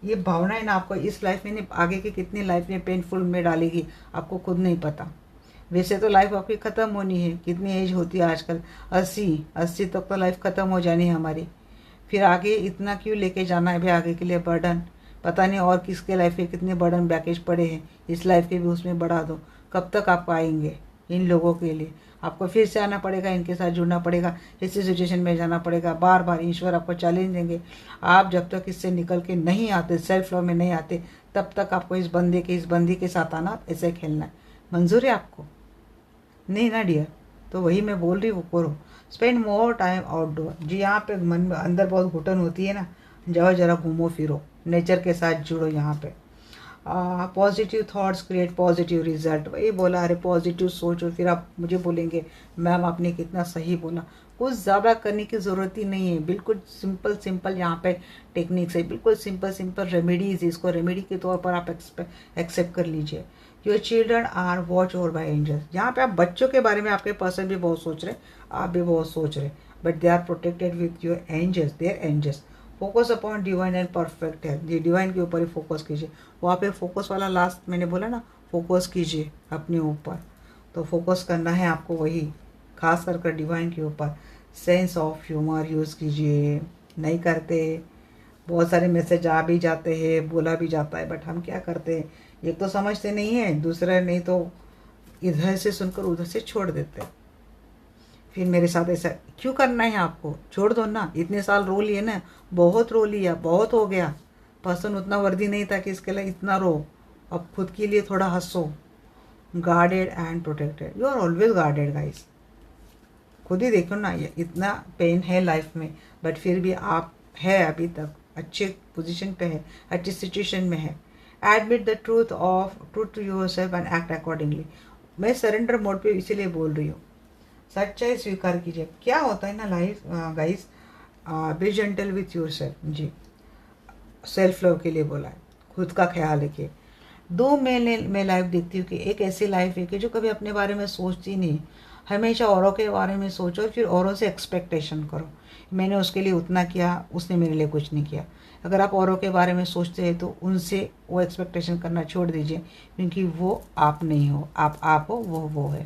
ये भावनाएं ना आपको इस लाइफ में नहीं, आगे की कितनी लाइफ में पेनफुल में डालेगी आपको खुद नहीं पता। वैसे तो लाइफ आपकी ख़त्म होनी है, कितनी एज होती है आजकल, 80 तक तो लाइफ ख़त्म हो जानी है हमारी। फिर आगे इतना क्यों लेके जाना है भाई आगे के लिए बर्डन। पता नहीं और किसके लाइफ के कितने बर्डन बैकेज पड़े हैं, इस लाइफ के भी उसमें बढ़ा दो। कब तक आप आएंगे इन लोगों के लिए? आपको फिर से आना पड़ेगा, इनके साथ जुड़ना पड़ेगा, इसी सिचुएशन में जाना पड़ेगा। बार बार ईश्वर आपको चैलेंज देंगे। आप जब तक इससे निकल के नहीं आते, सेल्फ लव में नहीं आते, तब तक आपको इस बंदी के साथ आना, ऐसे खेलना है। मंजूर है आपको? नहीं ना डियर, तो वही मैं बोल रही हूँ, करो। स्पेंड मोर टाइम आउटडोर जी। यहाँ पे मन में अंदर बहुत घुटन होती है ना, जाओ जरा घूमो फिरो, नेचर के साथ जुड़ो। यहाँ पे positive thoughts create positive result. वही बोला, अरे पॉजिटिव सोचो। फिर आप मुझे बोलेंगे मैम आपने कितना सही बोला। कुछ ज़्यादा करने की ज़रूरत ही नहीं है, बिल्कुल सिंपल सिंपल यहाँ पे टेक्निक्स है, बिल्कुल सिंपल सिंपल रेमेडीज। इसको रेमेडी के तौर पर आप एक्सेप्ट कर लीजिए। Your children are watch over by angels. यहाँ पे आप बच्चों के बारे में आपके पर्सन भी बहुत सोच रहे, आप भी बहुत सोच रहे, but they are protected with your angels, their angels. Focus upon divine and perfect health. ये डिवाइन के ऊपर ही फोकस कीजिए। वहाँ पे फोकस वाला लास्ट मैंने बोला ना, फोकस कीजिए अपने ऊपर। तो फोकस करना है आपको वही, खास कर डिवाइन के ऊपर। सेंस ऑफ ह्यूमर यूज़ कीजिए। नहीं करते, बहुत सारे मैसेज आ भी जाते हैं, बोला भी जाता है, बट हम क्या करते हैं, एक तो समझते नहीं है, दूसरा नहीं तो इधर से सुनकर उधर से छोड़ देते हैं। फिर मेरे साथ ऐसा क्यों करना है आपको? छोड़ दो ना, इतने साल रो लिए ना, बहुत रो लिया, बहुत हो गया। पर्सन उतना वर्दी नहीं था कि इसके लिए इतना रो। अब खुद के लिए थोड़ा हंसो। Guarded and protected, you are always guarded guys. खुद ही देखो ना, ये इतना पेन है लाइफ में, बट फिर भी आप है अभी तक अच्छे पोजीशन पे है, अच्छी सिचुएशन में है। Admit the truth to yourself and act accordingly. मैं सरेंडर मोड पे इसीलिए बोल रही हूँ, सच्चाई स्वीकार कीजिए। क्या होता है ना life guys, be gentle with yourself जी। सेल्फ लव के लिए बोला है, खुद का ख्याल रखिए। दो मैं लाइफ देखती हूँ कि एक ऐसी लाइफ है कि जो कभी अपने बारे में सोचती नहीं, हमेशा औरों के बारे में सोचो, फिर औरों से एक्सपेक्टेशन करो, मैंने उसके लिए उतना किया, उसने मेरे लिए कुछ नहीं किया। अगर आप औरों के बारे में सोचते हैं तो उनसे वो एक्सपेक्टेशन करना छोड़ दीजिए, क्योंकि वो आप नहीं हो, आप हो, वो है।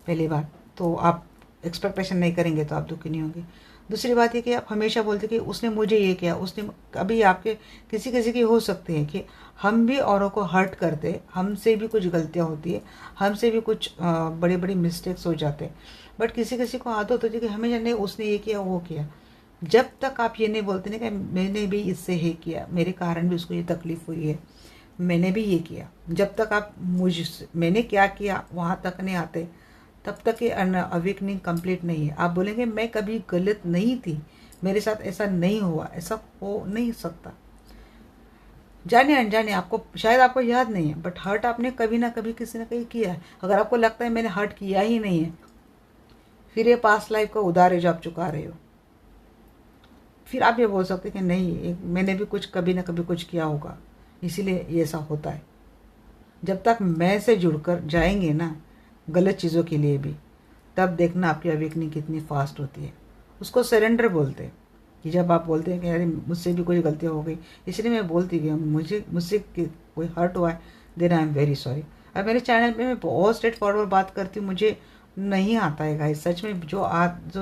पहली बात तो आप एक्सपेक्टेशन नहीं करेंगे तो आप दुखी नहीं होंगे। दूसरी बात ये कि आप हमेशा बोलते कि उसने मुझे ये किया, उसने, अभी आपके किसी किसी की हो सकती है कि हम भी औरों को हर्ट करते, हमसे भी कुछ गलतियाँ होती है, हमसे भी कुछ बड़े बड़े मिस्टेक्स हो जाते हैं, बट किसी किसी को आदत होती है कि हमें नहीं उसने ये किया वो किया। जब तक आप ये नहीं बोलते ना कि मैंने भी इससे ये किया, मेरे कारण भी उसको ये तकलीफ़ हुई है, मैंने भी ये किया, जब तक आप मैंने क्या किया वहाँ तक नहीं आते, तब तक ये अवेकनिंग कंप्लीट नहीं है। आप बोलेंगे मैं कभी गलत नहीं थी, मेरे साथ ऐसा नहीं हुआ, ऐसा हो नहीं सकता। जाने अनजाने आपको, शायद आपको याद नहीं है, बट हर्ट आपने कभी ना कभी किसी ने कहीं किया है। अगर आपको लगता है मैंने हर्ट किया ही नहीं है, फिर ये पास्ट लाइफ का उधार है जो आप चुका रहे हो। फिर आप ये बोल सकते कि नहीं, मैंने भी कुछ कभी ना कभी कुछ किया होगा, इसीलिए ये ऐसा होता है। जब तक मैं से जुड़कर जाएंगे ना गलत चीज़ों के लिए भी, तब देखना आपकी अवेकनिंग कितनी फास्ट होती है। उसको सरेंडर बोलते हैं, कि जब आप बोलते हैं कि अरे मुझसे भी कोई गलती हो गई, इसलिए मैं बोलती कि मुझसे कोई हर्ट हुआ है, then I am very sorry. अब मेरे चैनल पे मैं बहुत स्ट्रेट फॉरवर्ड बात करती हूँ, मुझे नहीं आता है गाइस, सच में जो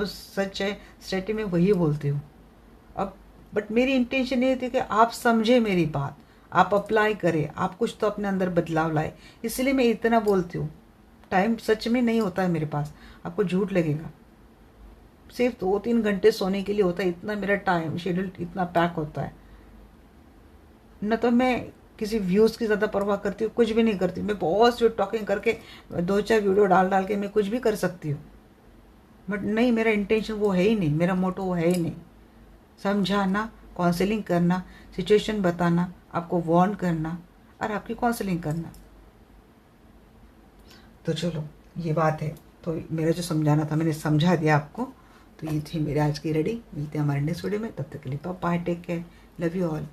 सच है स्ट्रेट में वही बोलती हूँ। अब बट मेरी इंटेंशन ये थी कि आप समझे मेरी बात, आप अप्लाई करें, आप कुछ तो अपने अंदर बदलाव लाए, इसलिए मैं इतना बोलती हूँ। टाइम सच में नहीं होता है मेरे पास, आपको झूठ लगेगा, सिर्फ 2-3 घंटे सोने के लिए होता है, इतना मेरा टाइम शेड्यूल इतना पैक होता है। न तो मैं किसी व्यूज़ की ज़्यादा परवाह करती हूँ, कुछ भी नहीं करती। मैं बहुत स्वीट टॉकिंग करके 2-4 वीडियो डाल के मैं कुछ भी कर सकती हूँ, बट नहीं, मेरा इंटेंशन वो है ही नहीं, मेरा मोटो वो है ही नहीं। समझाना, काउंसलिंग करना, सिचुएशन बताना, आपको वार्न करना और आपकी काउंसलिंग करना। तो चलो ये बात है, तो मेरा जो समझाना था मैंने समझा दिया आपको। तो ये थी मेरे आज की रेडी। मिलते हैं हमारे नेक्स्ट वीडियो में, तब तक के लिए bye, take care, love you all.